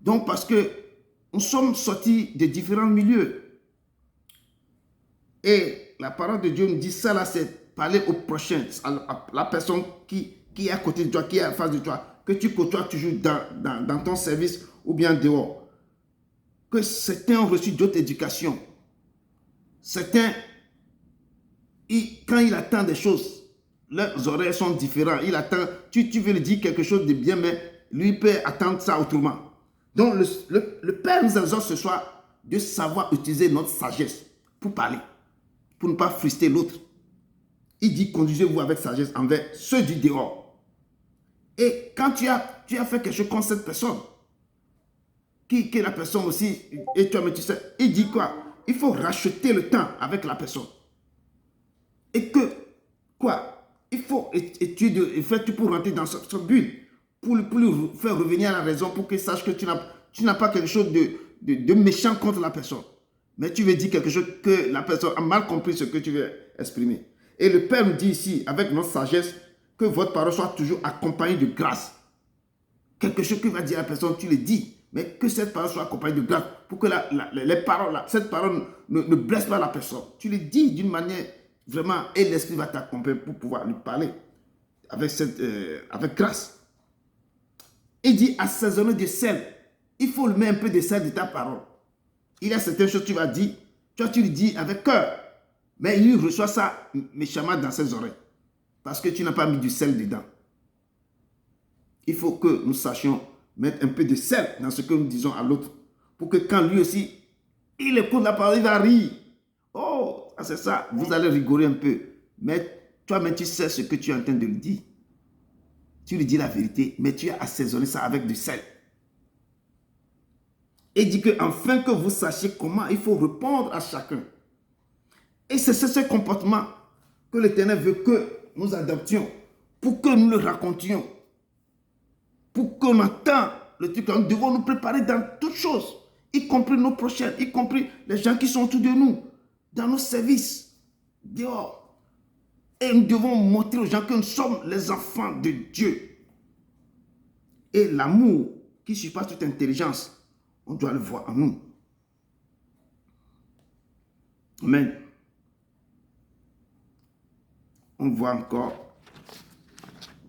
Donc, parce que nous sommes sortis de différents milieux. Et la parole de Dieu nous dit ça là, c'est parler au prochain, à la personne qui est à côté de toi, qui est en face de toi, que tu côtoies toujours dans ton service ou bien dehors. Que certains ont reçu d'autres éducations. Certains, quand il attend des choses, leurs oreilles sont différentes. Il attend, tu veux lui dire quelque chose de bien, mais lui peut attendre ça autrement. Donc le Père nous exhorte ce soir de savoir utiliser notre sagesse pour parler, pour ne pas frustrer l'autre. Il dit, conduisez-vous avec sagesse envers ceux du dehors. Et quand tu as fait quelque chose contre cette personne, qui est la personne aussi, et toi, mais tu sais, il dit quoi? Il faut racheter le temps avec la personne. Et que, quoi? Il faut étudier, faire tout pour rentrer dans son but, pour lui faire revenir à la raison, pour qu'il sache que tu n'as pas quelque chose de méchant contre la personne. Mais tu veux dire quelque chose que la personne a mal compris ce que tu veux exprimer. Et le Père nous dit ici, avec notre sagesse, que votre parole soit toujours accompagnée de grâce. Quelque chose que va dire la personne, tu le dis. Mais que cette parole soit accompagnée de grâce. Pour que les paroles, cette parole ne blesse pas la personne. Tu le dis d'une manière vraiment, et l'Esprit va t'accompagner pour pouvoir lui parler avec grâce. Il dit assaisonner de sel. Il faut le mettre un peu de sel de ta parole. Il y a certaines choses que tu vas dire, toi tu le dis avec cœur. Mais il reçoit ça méchamment dans ses oreilles. Parce que tu n'as pas mis du sel dedans. Il faut que nous sachions mettre un peu de sel dans ce que nous disons à l'autre. Pour que quand lui aussi, il écoute la parole, il va rire. Oh, c'est ça, vous allez rigoler un peu. Mais toi-même, tu sais ce que tu es en train de lui dire. Tu lui dis la vérité, mais tu as assaisonné ça avec du sel. Et il dit que afin que vous sachiez comment il faut répondre à chacun. Et c'est ce comportement que l'Éternel veut que nous adoptions, pour que nous le racontions, pour qu'on entende le truc. Nous devons nous préparer dans toutes choses, y compris nos prochains, y compris les gens qui sont autour de nous, dans nos services, dehors. Et nous devons montrer aux gens que nous sommes les enfants de Dieu. Et l'amour qui surpasse toute intelligence, on doit le voir en nous. Amen. On voit encore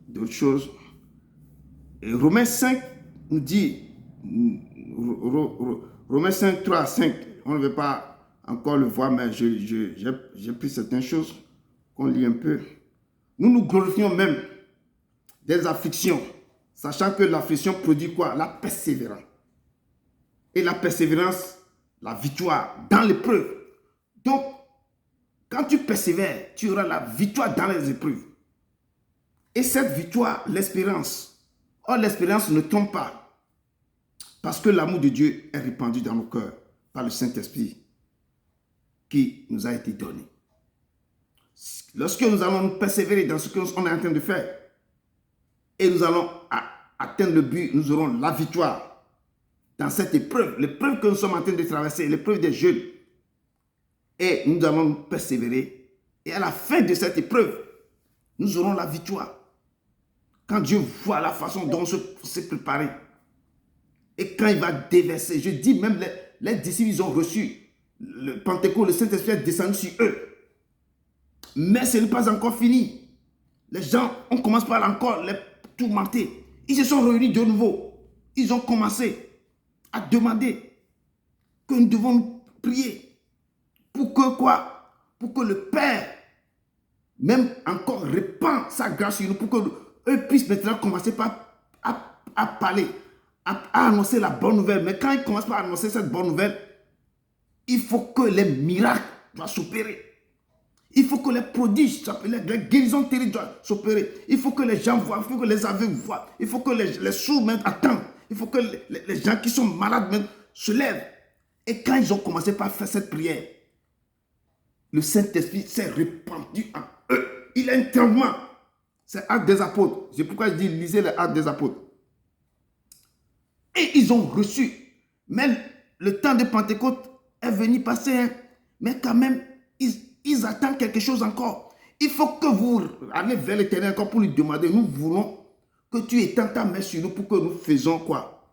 d'autres choses. Et Romains 5 nous dit, Romains 5, 3 à 5, on ne veut pas encore le voir, mais j'ai pris certaines choses qu'on lit un peu. Nous nous glorifions même des afflictions, sachant que l'affliction produit quoi? La persévérance. Et la persévérance, la victoire dans l'épreuve. Donc, quand tu persévères, tu auras la victoire dans les épreuves. Et cette victoire, l'espérance. Or, l'espérance ne tombe pas. Parce que l'amour de Dieu est répandu dans nos cœurs par le Saint-Esprit qui nous a été donné. Lorsque nous allons nous persévérer dans ce qu'on est en train de faire, et nous allons atteindre le but, nous aurons la victoire dans cette épreuve, l'épreuve que nous sommes en train de traverser, l'épreuve des jeunes. Et nous allons persévérer. Et à la fin de cette épreuve, nous aurons la victoire. Quand Dieu voit la façon dont on s'est préparé. Et quand il va déverser, je dis même les disciples, ils ont reçu le Pentecôte, le Saint-Esprit est descendu sur eux. Mais ce n'est pas encore fini. Les gens, on commence par encore les tourmenter. Ils se sont réunis de nouveau. Ils ont commencé à demander que nous devons prier. Pour que quoi? Pour que le Père, même encore, répand sa grâce sur nous. Pour qu'eux puissent maintenant commencer à parler, à annoncer la bonne nouvelle. Mais quand ils commencent par annoncer cette bonne nouvelle, il faut que les miracles doivent s'opérer. Il faut que les prodiges, les guérisons terribles doivent s'opérer. Il faut que les gens voient, il faut que les aveugles voient. Il faut que les sourds même attendent. Il faut que les gens qui sont malades même se lèvent. Et quand ils ont commencé par faire cette prière, le Saint-Esprit s'est répandu en eux. Il y a un tremblement. C'est Actes des Apôtres. C'est pourquoi je dis, lisez les Actes des Apôtres. Et ils ont reçu. Même le temps de Pentecôte est venu passer. Hein. Mais quand même, ils attendent quelque chose encore. Il faut que vous allez vers l'Éternel encore pour lui demander. Nous voulons que tu étends ta main sur nous pour que nous faisons quoi?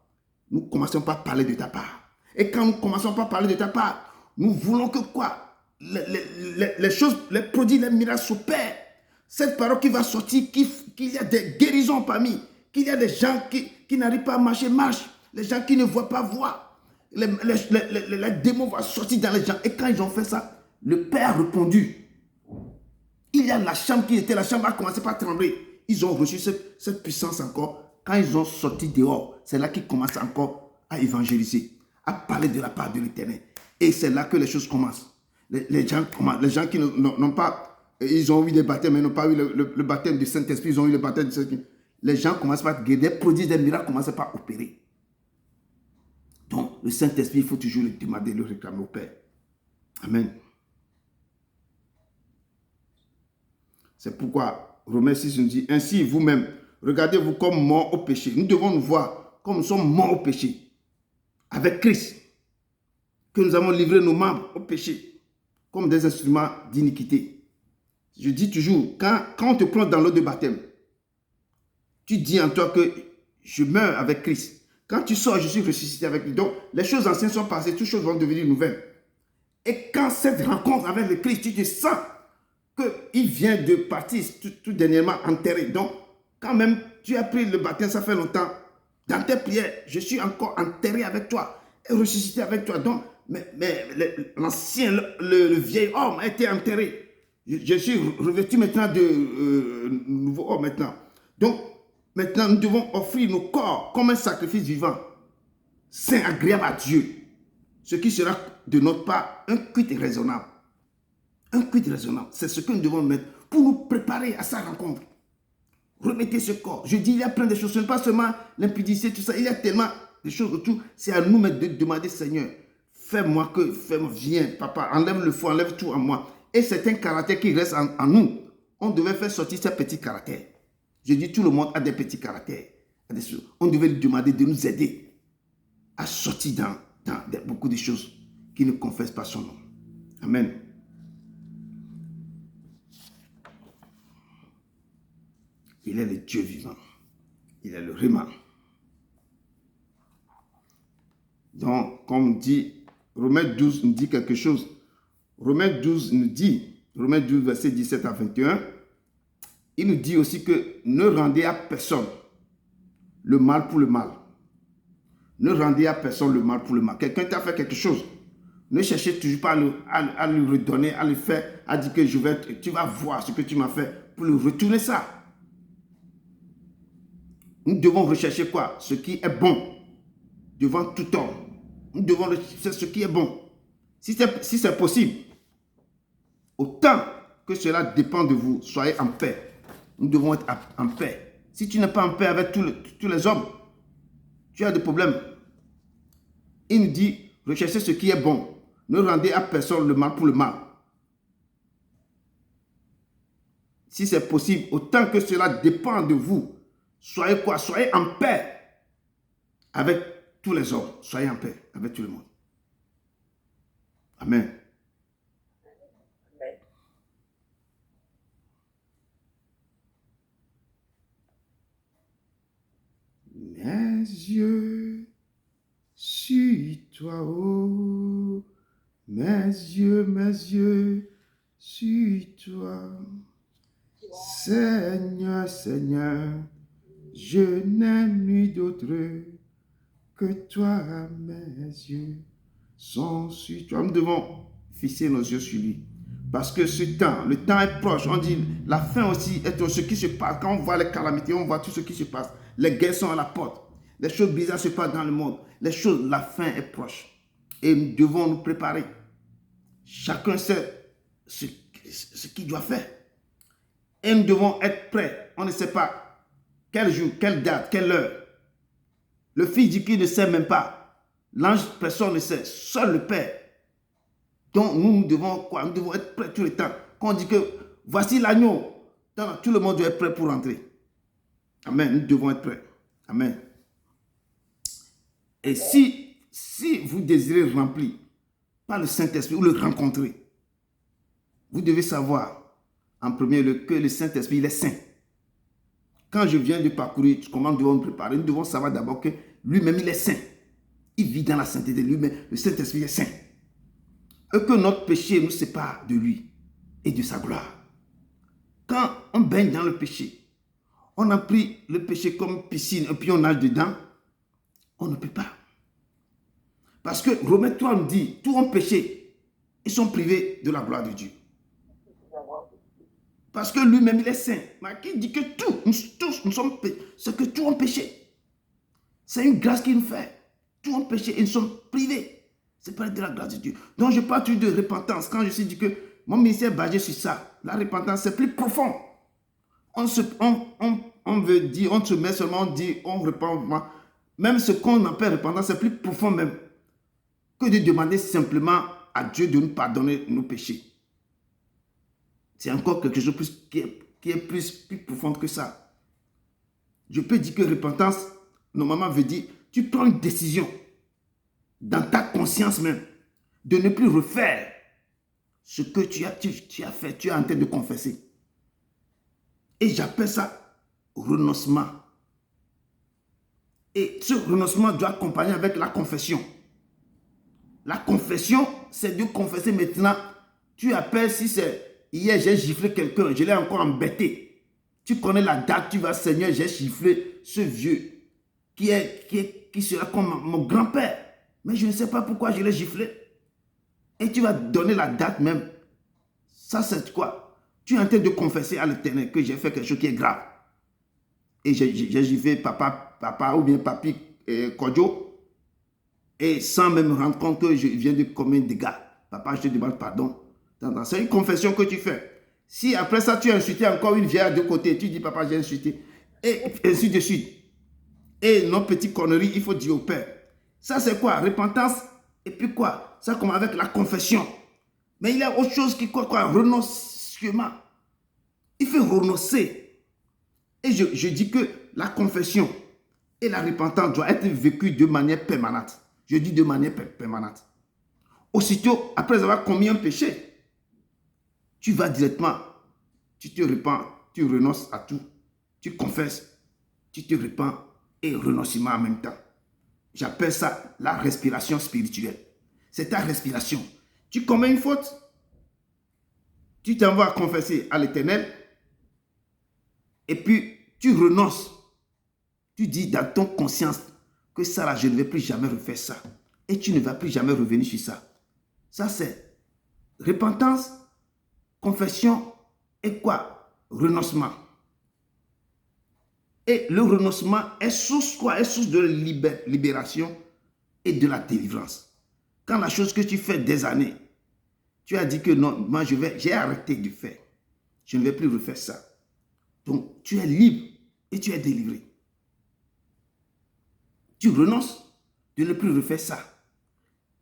Nous commençons par parler de ta part. Et quand nous commençons par parler de ta part, nous voulons que quoi? Les choses, les produits, les miracles s'opèrent. Cette parole qui va sortir, qu'il y a des guérisons parmi, qu'il y a des gens qui n'arrivent pas à marcher, marchent. Les gens qui ne voient pas, voient. Les démons vont sortir dans les gens. Et quand ils ont fait ça, le Père a répondu. Il y a la chambre qui était, la chambre a commencé par trembler. Ils ont reçu cette puissance encore. Quand ils ont sorti dehors, c'est là qu'ils commencent encore à évangéliser, à parler de la part de l'Éternel. Et c'est là que les choses commencent. Les gens qui n'ont pas, ils ont eu des baptêmes, mais n'ont pas eu le baptême du Saint-Esprit, ils ont eu le baptême du Saint-Esprit. Les gens commencent par guérir, des prodiges, des miracles commencent par opérer. Donc, le Saint-Esprit, il faut toujours le demander, le réclamer au Père. Amen. C'est pourquoi Romains 6 nous dit, ainsi vous-même, regardez-vous comme morts au péché. Nous devons nous voir comme nous sommes morts au péché. Avec Christ, que nous avons livré nos membres au péché comme des instruments d'iniquité. Je dis toujours, quand on te plonge dans l'eau de baptême, tu dis en toi que je meurs avec Christ. Quand tu sors, je suis ressuscité avec lui. Donc, les choses anciennes sont passées, toutes choses vont devenir nouvelles. Et quand cette rencontre avec le Christ, tu te sens qu'il vient de partir tout dernièrement enterré. Donc, quand même, tu as pris le baptême, ça fait longtemps, Dans tes prières, je suis encore enterré avec toi et ressuscité avec toi. Donc, l'ancien, le vieil homme a été enterré. Je suis revêtu maintenant de nouveau homme maintenant. Donc, maintenant, nous devons offrir nos corps comme un sacrifice vivant, saint, agréable à Dieu. Ce qui sera de notre part un culte raisonnable. Un culte raisonnable, c'est ce que nous devons mettre pour nous préparer à sa rencontre. Remettez ce corps. Je dis, il y a plein de choses. Ce n'est pas seulement l'impudicité, tout ça. Il y a tellement de choses autour. C'est à nous de demander, Seigneur, fais-moi, viens, papa, enlève le feu, enlève tout en moi. Et c'est un caractère qui reste en nous. On devait faire sortir ces petits caractères. Je dis, tout le monde a des petits caractères. On devait lui demander de nous aider à sortir dans beaucoup de choses qui ne confessent pas son nom. Amen. Il est le Dieu vivant. Il est le Réma. Donc, comme dit, Romains 12 nous dit quelque chose. Romains 12 nous dit, Romains 12, verset 17 à 21, il nous dit aussi que ne rendez à personne le mal pour le mal. Ne rendez à personne le mal pour le mal. Quelqu'un t'a fait quelque chose. Ne cherchez toujours pas à lui redonner, à lui faire, à dire que tu vas voir ce que tu m'as fait pour lui retourner ça. Nous devons rechercher quoi? Ce qui est bon devant tout homme. Nous devons rechercher ce qui est bon. Si c'est possible, autant que cela dépend de vous, soyez en paix. Nous devons être en paix. Si tu n'es pas en paix avec tous les hommes, tu as des problèmes. Il nous dit, recherchez ce qui est bon. Ne rendez à personne le mal pour le mal. Si c'est possible, autant que cela dépend de vous, soyez quoi? Soyez en paix avec tous les hommes. Soyez en paix avec tout le monde. Amen. Mes yeux sur toi, oh, mes yeux sur toi. Seigneur, Seigneur, je n'ai nul d'autre que toi, mes yeux sont sur toi. Nous devons fixer nos yeux sur lui. Parce que le temps est proche. On dit, la fin aussi est ce qui se passe. Quand on voit les calamités, on voit tout ce qui se passe. Les guerres sont à la porte. Les choses bizarres se passent dans le monde. La fin est proche. Et nous devons nous préparer. Chacun sait ce qu'il doit faire. Et nous devons être prêts. On ne sait pas quel jour, quelle date, quelle heure. Le Fils dit qu'il ne sait même pas. L'ange, personne ne sait. Seul le Père. Donc nous devons quoi? Nous devons être prêts tout le temps. Quand on dit que voici l'agneau, tout le monde doit être prêt pour entrer. Amen. Nous devons être prêts. Amen. Et si vous désirez remplir par le Saint-Esprit ou le rencontrer, vous devez savoir en premier lieu que le Saint-Esprit, il est saint. Quand je viens de parcourir comment nous devons nous préparer, nous devons savoir d'abord que lui-même, il est saint. Il vit dans la sainteté de lui-même. Le Saint-Esprit est saint. Et que notre péché nous sépare de lui et de sa gloire. Quand on baigne dans le péché, on a pris le péché comme piscine et puis on nage dedans, on ne peut pas. Parce que Romains 3 nous dit, tous ont péché, ils sont privés de la gloire de Dieu. Parce que lui-même, il est saint. Mais qui dit que tous, nous sommes péchés. C'est que tous ont péché. C'est une grâce qu'il nous fait. Tous ont péché et nous sommes privés. C'est pas de la grâce de Dieu. Donc, je parle toujours de repentance. Quand je suis dit que mon ministère est basé sur ça, la repentance, c'est plus profond. On veut dire, on se met seulement, on dit, on repent. Même ce qu'on appelle repentance, c'est plus profond même que de demander simplement à Dieu de nous pardonner nos péchés. C'est encore quelque chose qui est plus profond que ça. Je peux dire que repentance, normalement, veut dire, tu prends une décision dans ta conscience même de ne plus refaire ce que tu as fait, tu es en train de confesser. Et j'appelle ça renoncement. Et ce renoncement doit accompagner avec la confession. La confession, c'est de confesser maintenant. Tu appelles si c'est hier j'ai giflé quelqu'un, je l'ai encore embêté. Tu connais la date, tu vas, Seigneur, j'ai giflé ce vieux. qui sera comme mon grand-père. Mais je ne sais pas pourquoi je l'ai giflé. Et tu vas donner la date même. Ça, c'est quoi? Tu es en train de confesser à l'Éternel que j'ai fait quelque chose qui est grave. Et j'ai giflé papa ou bien papi Kodjo. Et sans même me rendre compte que je viens de commettre des dégâts. Papa, je te demande pardon. C'est une confession que tu fais. Si après ça, tu as insulté encore une vieille de côté, tu dis, papa, j'ai insulté. Et ainsi de suite. Et nos petites conneries, il faut dire au Père. Ça, c'est quoi? Repentance. Et puis quoi? Ça, comme avec la confession. Mais il y a autre chose qui, quoi? Renoncement. Il faut renoncer. Et je dis que la confession et la repentance doivent être vécues de manière permanente. Je dis de manière permanente. Aussitôt, après avoir commis un péché, tu vas directement, tu te repens, tu renonces à tout, tu confesses, tu te repens et renoncement en même temps. J'appelle ça la respiration spirituelle. C'est ta respiration. Tu commets une faute, tu t'en vas confesser à l'Éternel et puis tu renonces. Tu dis dans ton conscience que ça là, je ne vais plus jamais refaire ça. Et tu ne vas plus jamais revenir sur ça. Ça c'est repentance, confession et quoi? Renoncement. Et le renoncement est source quoi? Est source de libération et de la délivrance. Quand la chose que tu fais des années, tu as dit que non, moi j'ai arrêté de faire. Je ne vais plus refaire ça. Donc tu es libre et tu es délivré. Tu renonces de ne plus refaire ça.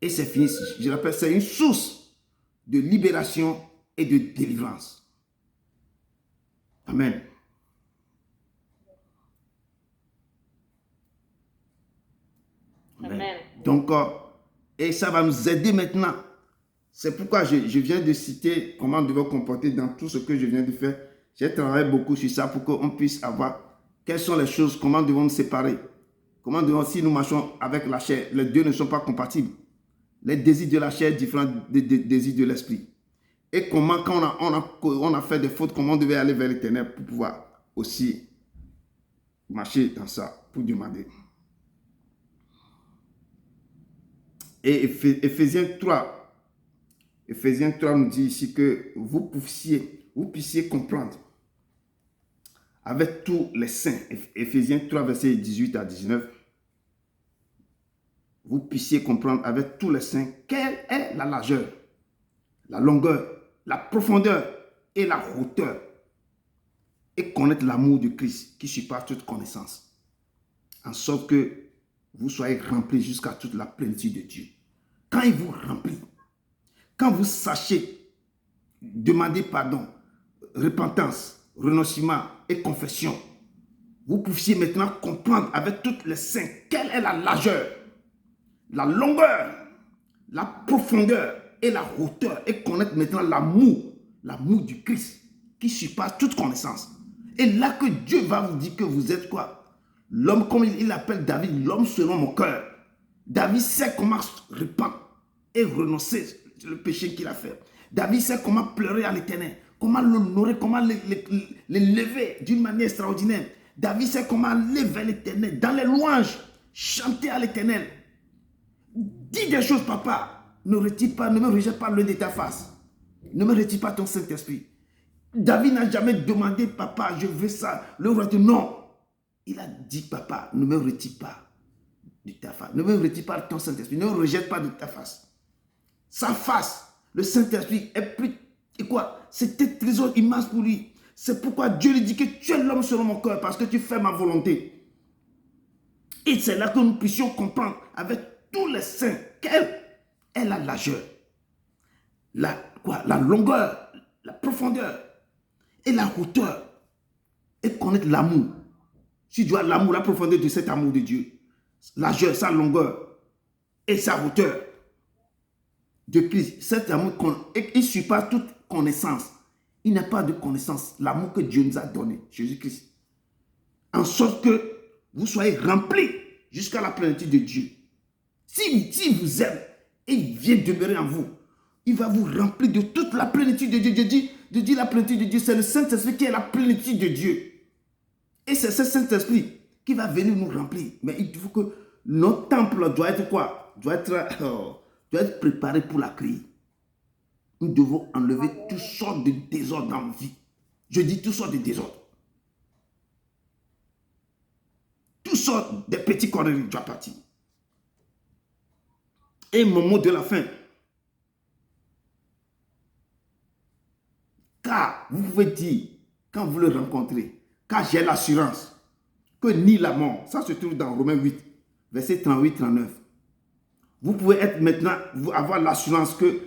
Et c'est fini. Je rappelle, c'est une source de libération et de délivrance. Amen. Amen. Donc, et ça va nous aider maintenant. C'est pourquoi je viens de citer comment nous devons comporter dans tout ce que je viens de faire. J'ai travaillé beaucoup sur ça pour qu'on puisse avoir quelles sont les choses, comment nous devons nous séparer. Comment devons, si nous marchons avec la chair, les deux ne sont pas compatibles. Les désirs de la chair différents des désirs de l'esprit. Et comment, quand on a fait des fautes, comment on devait aller vers l'Éternel pour pouvoir aussi marcher dans ça, pour demander. Et Éphésiens 3 nous dit ici que vous puissiez comprendre avec tous les saints. Éphésiens 3, versets 18 à 19. Vous puissiez comprendre avec tous les saints quelle est la largeur, la longueur, la profondeur et la hauteur. Et connaître l'amour de Christ qui surpasse toute connaissance. En sorte que vous soyez remplis jusqu'à toute la plénitude de Dieu. Quand il vous remplit, quand vous sachez demander pardon, repentance, renoncement et confession, vous puissiez maintenant comprendre avec toutes les saints quelle est la largeur, la longueur, la profondeur et la hauteur, et connaître maintenant l'amour du Christ qui surpasse toute connaissance. Et là que Dieu va vous dire que vous êtes quoi? L'homme, comme il appelle David, l'homme selon mon cœur. David sait comment répandre et renoncer sur le péché qu'il a fait. David sait comment pleurer à l'Éternel, comment l'honorer, comment l'élever d'une manière extraordinaire. David sait comment aller vers l'Éternel, dans les louanges, chanter à l'Éternel. Dis des choses, papa. Ne me rejette pas loin de ta face. Ne me retire pas ton Saint-Esprit. David n'a jamais demandé, papa, je veux ça. Le roi dit non. Il a dit, papa, ne me retire pas de ta face. Ne me retire pas de ton Saint-Esprit. Ne me rejette pas de ta face. Sa face, le Saint-Esprit est plus... Et quoi? C'était un trésor immense pour lui. C'est pourquoi Dieu lui dit que tu es l'homme selon mon cœur parce que tu fais ma volonté. Et c'est là que nous puissions comprendre avec tous les saints quelle est la largeur, la longueur, la profondeur et la hauteur. Et connaître l'amour. Si tu as l'amour, la profondeur de cet amour de Dieu, largeur, sa longueur et sa hauteur de Christ, cet amour, il surpasse toute connaissance. Il n'y a pas de connaissance. L'amour que Dieu nous a donné, Jésus-Christ. En sorte que vous soyez remplis jusqu'à la plénitude de Dieu. Si vous aime et il vient demeurer en vous, il va vous remplir de toute la plénitude de Dieu. Dieu dit la plénitude de Dieu, c'est le Saint-Esprit qui est la plénitude de Dieu. Et c'est ce Saint-Esprit qui va venir nous remplir. Mais il faut que notre temple doit être quoi? Doit être préparé pour l'accueillir. Nous devons enlever toutes sortes de désordres dans nos vies. Je dis toutes sortes de désordres. Toutes sortes de petits conneries doivent partir. Et mon mot de la fin. Car vous pouvez dire, quand vous le rencontrez, car j'ai l'assurance que ni la mort, ça se trouve dans Romains 8, verset 38-39. Vous pouvez être maintenant, avoir l'assurance que,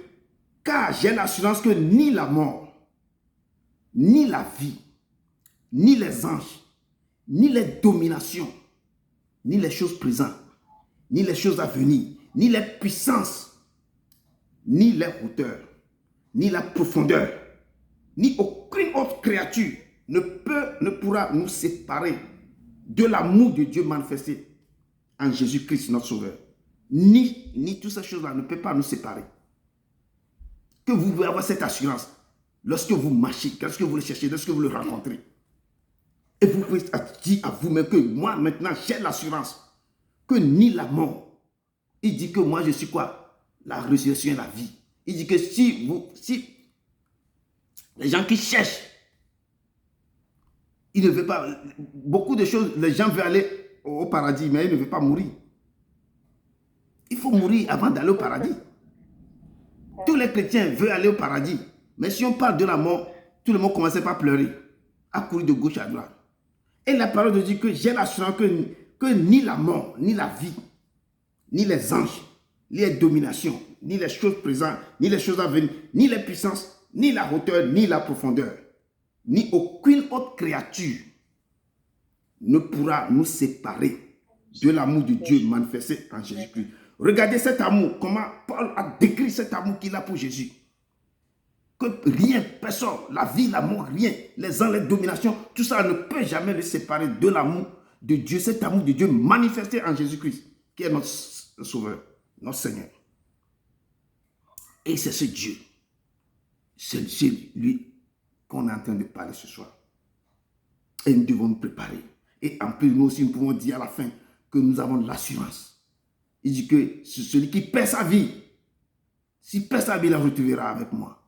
car j'ai l'assurance que ni la mort, ni la vie, ni les anges, ni les dominations, ni les choses présentes, ni les choses à venir, ni les puissances, ni les hauteurs, ni la profondeur, ni aucune autre créature ne pourra nous séparer de l'amour de Dieu manifesté en Jésus-Christ notre Sauveur. Ni toutes ces choses-là ne peuvent pas nous séparer. Que vous pouvez avoir cette assurance lorsque vous marchez, lorsque vous le cherchez, lorsque vous le rencontrez. Et vous pouvez dire à vous-même que moi maintenant j'ai l'assurance que ni la mort, il dit que moi je suis quoi? La résurrection et la vie. Il dit que si les gens qui cherchent, ils ne veulent pas, beaucoup de choses, les gens veulent aller au paradis, mais ils ne veulent pas mourir. Il faut mourir avant d'aller au paradis. Tous les chrétiens veulent aller au paradis, mais si on parle de la mort, tout le monde commence par pleurer, à courir de gauche à droite. Et la parole de Dieu que j'ai l'assurance que ni la mort, ni la vie, ni les anges, ni les dominations, ni les choses présentes, ni les choses à venir, ni les puissances, ni la hauteur, ni la profondeur, ni aucune autre créature ne pourra nous séparer de l'amour de Dieu manifesté en Jésus-Christ. Regardez cet amour, comment Paul a décrit cet amour qu'il a pour Jésus. Que rien, personne, la vie, l'amour, rien, les anges, les dominations, tout ça ne peut jamais le séparer de l'amour de Dieu, cet amour de Dieu manifesté en Jésus-Christ, qui est notre Sauveur, notre Seigneur. Et c'est ce Dieu, c'est lui qu'on est en train de parler ce soir. Et nous devons nous préparer. Et en plus, nous aussi, nous pouvons dire à la fin que nous avons l'assurance. Il dit que celui qui perd sa vie, s'il perd sa vie, il la retrouvera avec moi.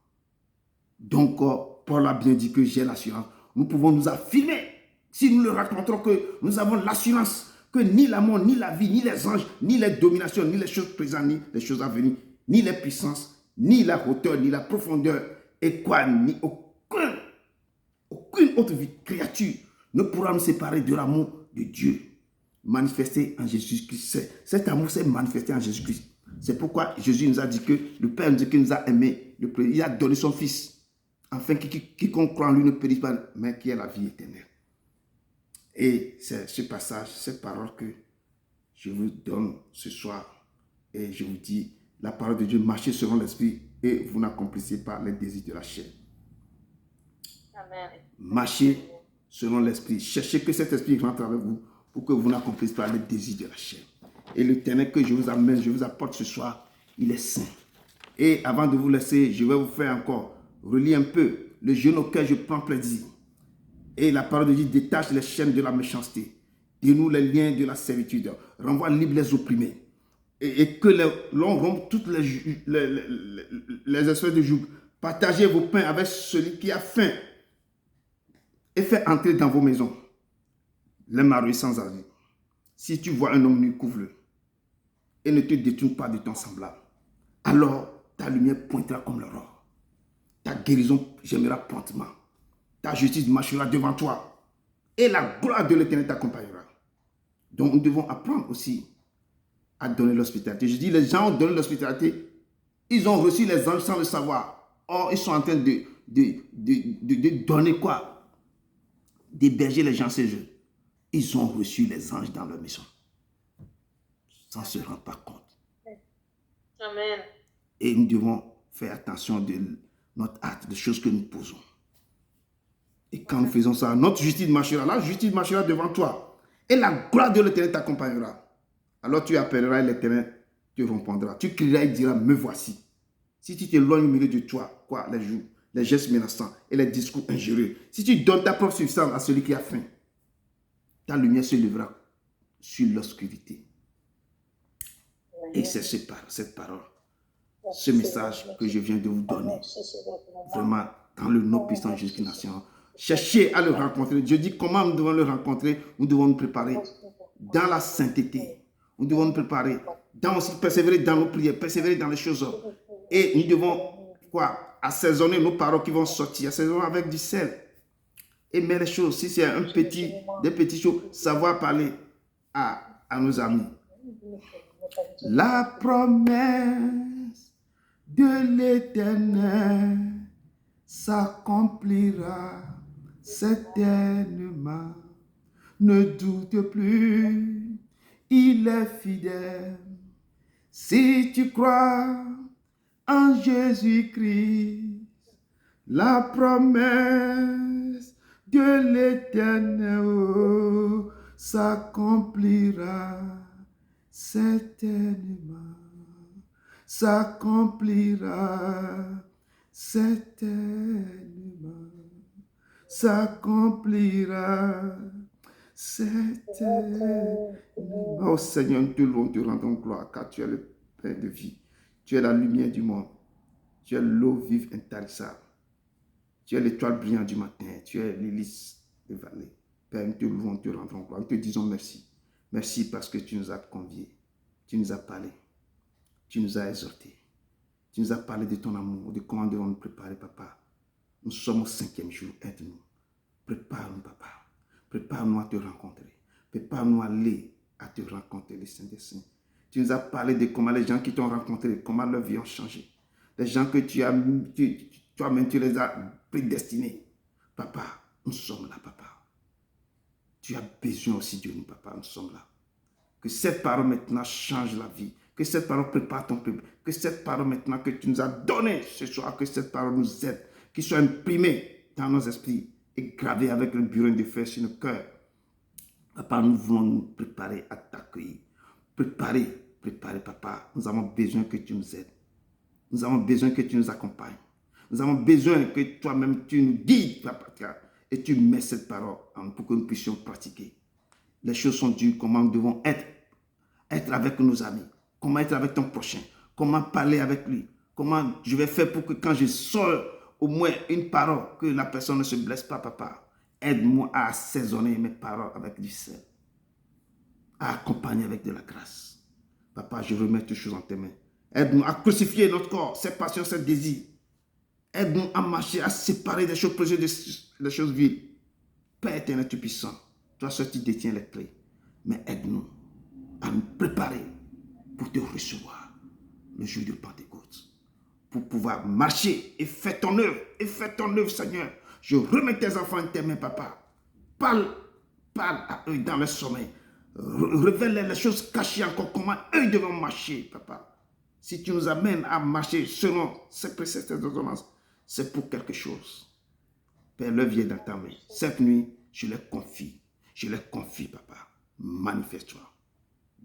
Donc, Paul a bien dit que j'ai l'assurance. Nous pouvons nous affirmer, si nous le racontons, que nous avons l'assurance que ni la mort, ni la vie, ni les anges, ni les dominations, ni les choses présentes, ni les choses à venir, ni les puissances, ni la hauteur, ni la profondeur, et quoi, ni aucune autre créature ne pourra nous séparer de l'amour de Dieu manifesté en Jésus-Christ. Cet amour s'est manifesté en Jésus-Christ. C'est pourquoi Jésus nous a dit que le Père nous dit qu'il nous a aimés. Il a donné son Fils, afin que quiconque croit en lui ne périsse pas, mais qui ait la vie éternelle. Et c'est ce passage, cette parole que je vous donne ce soir. Et je vous dis, la parole de Dieu, marchez selon l'Esprit et vous n'accomplissez pas les désirs de la chair. Amen. Marchez selon l'Esprit. Cherchez que cet Esprit rentre avec vous pour que vous n'accomplissiez pas les désirs de la chair. Et le ténèbre que je vous amène, je vous apporte ce soir, il est saint. Et avant de vous laisser, je vais vous faire encore relire un peu le jeûne auquel je prends plaisir. Et la parole de Dieu détache les chaînes de la méchanceté, dénoue les liens de la servitude, renvoie libre les opprimés. Et que l'on rompe toutes les espèces de joug. Partagez vos pains avec celui qui a faim et fait entrer dans vos maisons les maris sans avis. Si tu vois un homme nu, couvre-le et ne te détourne pas de ton semblable. Alors ta lumière pointera comme l'aurore. Ta guérison gémira promptement. Ta justice marchera devant toi et la gloire de l'Éternel t'accompagnera. Donc nous devons apprendre aussi à donner l'hospitalité. Je dis, les gens ont donné l'hospitalité, ils ont reçu les anges sans le savoir. Or, ils sont en train de donner quoi? D'héberger les gens chez eux. Ils ont reçu les anges dans leur maison, sans se rendre pas compte. Amen. Et nous devons faire attention de notre acte, des choses que nous posons. Et quand nous faisons ça, notre justice marchera. La justice marchera devant toi. Et la gloire de l'Éternel t'accompagnera. Alors tu appelleras et l'Éternel te répondra. Tu crieras et diras, me voici. Si tu t'éloignes au milieu de toi, quoi, les jours, les gestes menaçants et les discours injurieux, si tu donnes ta propre substance à celui qui a faim, ta lumière se lèvera sur l'obscurité. Et c'est cette parole, ce message que je viens de vous donner, vraiment, dans le nom puissant de Jésus-Christ. Cherchez à le rencontrer. Je dis comment nous devons le rencontrer. Nous devons nous préparer dans la sainteté. Nous devons nous préparer, persévérer dans nos prières, persévérer dans les choses. Et nous devons, assaisonner nos paroles qui vont sortir, assaisonner avec du sel. Et mettre les choses, si c'est des petites choses, savoir parler à nos amis. La promesse de l'Éternel s'accomplira certainement. Ne doute plus, il est fidèle. Si tu crois en Jésus-Christ, la promesse de l'Éternel s'accomplira certainement. S'accomplira certainement. S'accomplira certainement. Oh Seigneur, nous te louons, te rendons gloire, car tu es le Père de vie. Tu es la lumière du monde. Tu es l'eau vive intarissable. Tu es l'étoile brillante du matin. Tu es l'hélice des vallées. Père, nous te louons, te rendons gloire. Nous te disons merci. Merci parce que tu nous as conviés. Tu nous as parlé. Tu nous as exhortés. Tu nous as parlé de ton amour, de comment nous devons nous préparer, papa. Nous sommes au 5e jour. Aide-nous. Prépare-nous, papa. Prépare-nous à te rencontrer. Prépare-nous à aller à te rencontrer, les saints des saints. Tu nous as parlé de comment les gens qui t'ont rencontré, comment leur vie a changé. Les gens que toi-même, tu les as prédestinés. Papa, nous sommes là, papa. Tu as besoin aussi de nous, papa, nous sommes là. Que cette parole maintenant change la vie. Que cette parole prépare ton peuple. Que cette parole maintenant que tu nous as donnée ce soir, que cette parole nous aide. Qu'il soit imprimée dans nos esprits et gravée avec le burin de fer sur nos cœurs. Papa, nous voulons nous préparer à t'accueillir. Préparer, papa. Nous avons besoin que tu nous aides. Nous avons besoin que tu nous accompagnes. Nous avons besoin que toi-même tu nous guides, papa. Et tu mets cette parole pour que nous puissions pratiquer. Les choses sont dures, comment nous devons être avec nos amis, comment être avec ton prochain, comment parler avec lui, comment je vais faire pour que quand je sors au moins une parole, que la personne ne se blesse pas, papa. Aide-moi à assaisonner mes paroles avec du sel, à accompagner avec de la grâce. Papa, je remets toutes choses en tes mains. Aide-nous à crucifier notre corps, ses passions, ses désirs. Aide-nous à marcher, à séparer des choses précieuses des choses vides. Père éternel, tu puissant, toi seul tu détiens les clés. Mais aide-nous à nous préparer pour te recevoir le jour de Pentecôte. Pour pouvoir marcher et faire ton œuvre. Et faire ton œuvre, Seigneur. Je remets tes enfants en tes mains, papa. Parle à eux dans le sommeil. Révèle les choses cachées encore, comment eux devront marcher, papa. Si tu nous amènes à marcher selon ces préceptes et ordonnances, c'est pour quelque chose. Père, l'œuvre vient dans ta main. Cette nuit, je les confie, papa. Manifeste-toi.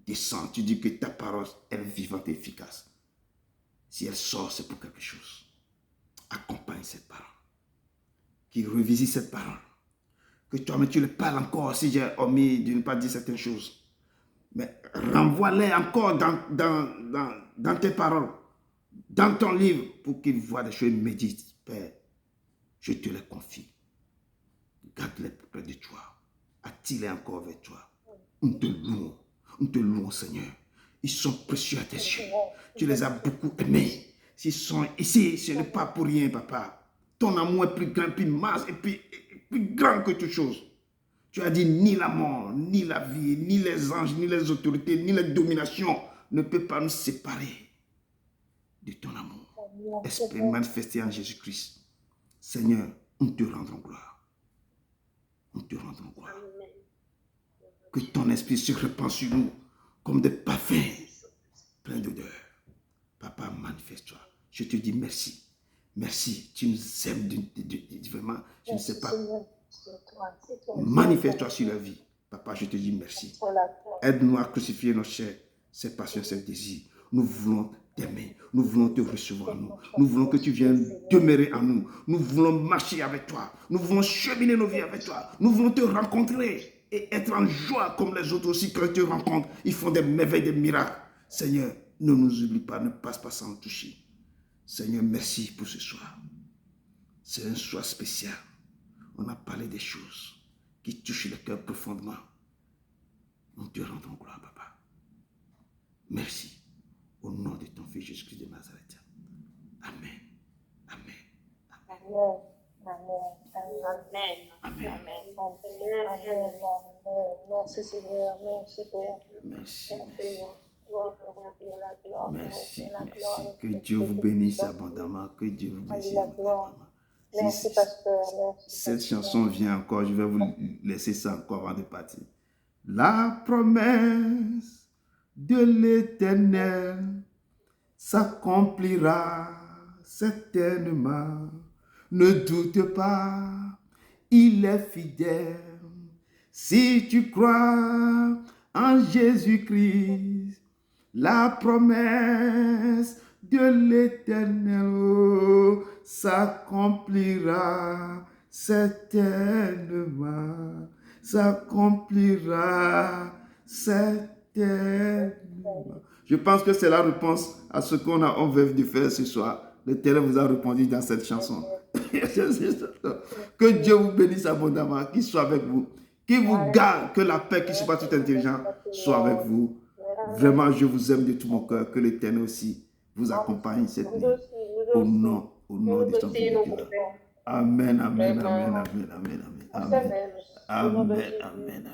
Descends, tu dis que ta parole est vivante et efficace. Si elle sort, c'est pour quelque chose. Accompagne cette parole. Qui revisite cette parole. Que toi-même tu le parles encore si j'ai omis de ne pas dire certaines choses. Mais renvoie-les encore dans tes paroles, dans ton livre, pour qu'ils voient des choses et méditent. Père, je te les confie. Garde-les près de toi. Attire-les encore vers toi. Nous te louons, Seigneur. Ils sont précieux à tes yeux. Tu les as beaucoup aimés. S'ils sont ici, ce n'est pas pour rien, papa. Ton amour est plus grand, plus masse et plus grand que toute chose. Tu as dit ni la mort, ni la vie, ni les anges, ni les autorités, ni les dominations ne peuvent pas nous séparer de ton amour. Esprit manifesté en Jésus-Christ. Seigneur, nous te rendons gloire. Nous te rendons gloire. Que ton esprit se répand sur nous comme des parfums pleins d'odeur. Papa, manifeste-toi. Je te dis merci. Merci. Tu nous aimes vraiment. Je ne sais pas. Manifeste-toi sur la vie. Papa, je te dis merci. Aide-nous à crucifier nos chairs, ses passions, ses désirs. Nous voulons t'aimer. Nous voulons te recevoir en nous. Nous voulons que tu viennes demeurer en nous. Nous voulons marcher avec toi. Nous voulons cheminer nos vies avec toi. Nous voulons te rencontrer. et être en joie comme les autres aussi. Quand ils te rencontrent, ils font des merveilles, des miracles. Seigneur, ne nous oublie pas, ne passe pas sans toucher. Seigneur, merci pour ce soir. C'est un soir spécial. On a parlé des choses qui touchent le cœur profondément. Nous te rendons gloire, papa. Merci. Au nom de ton Fils Jésus-Christ de Nazareth. Amen. Amen. Amen. Merci Seigneur, merci Père. Merci. Merci. Que Dieu vous bénisse abondamment. Que Dieu vous bénisse abondamment. Merci pasteur. Cette chanson vient encore, je vais vous laisser ça encore avant de partir. La promesse de l'Éternel s'accomplira certainement. Ne doute pas, il est fidèle. Si tu crois en Jésus-Christ, la promesse de l'Éternel s'accomplira certainement. S'accomplira certainement. Je pense que c'est la réponse à ce qu'on a envie de faire ce soir. L'Éternel vous a répondu dans cette chanson. Que Dieu vous bénisse abondamment, qu'il soit avec vous, qu'il vous garde, que la paix qui surpasse toute intelligence soit avec vous. Vraiment, je vous aime de tout mon cœur. Que l'Éternel aussi vous accompagne cette nuit. Au nom de son Fils. Amen, amen, amen, amen, amen, amen, amen, amen, amen, amen.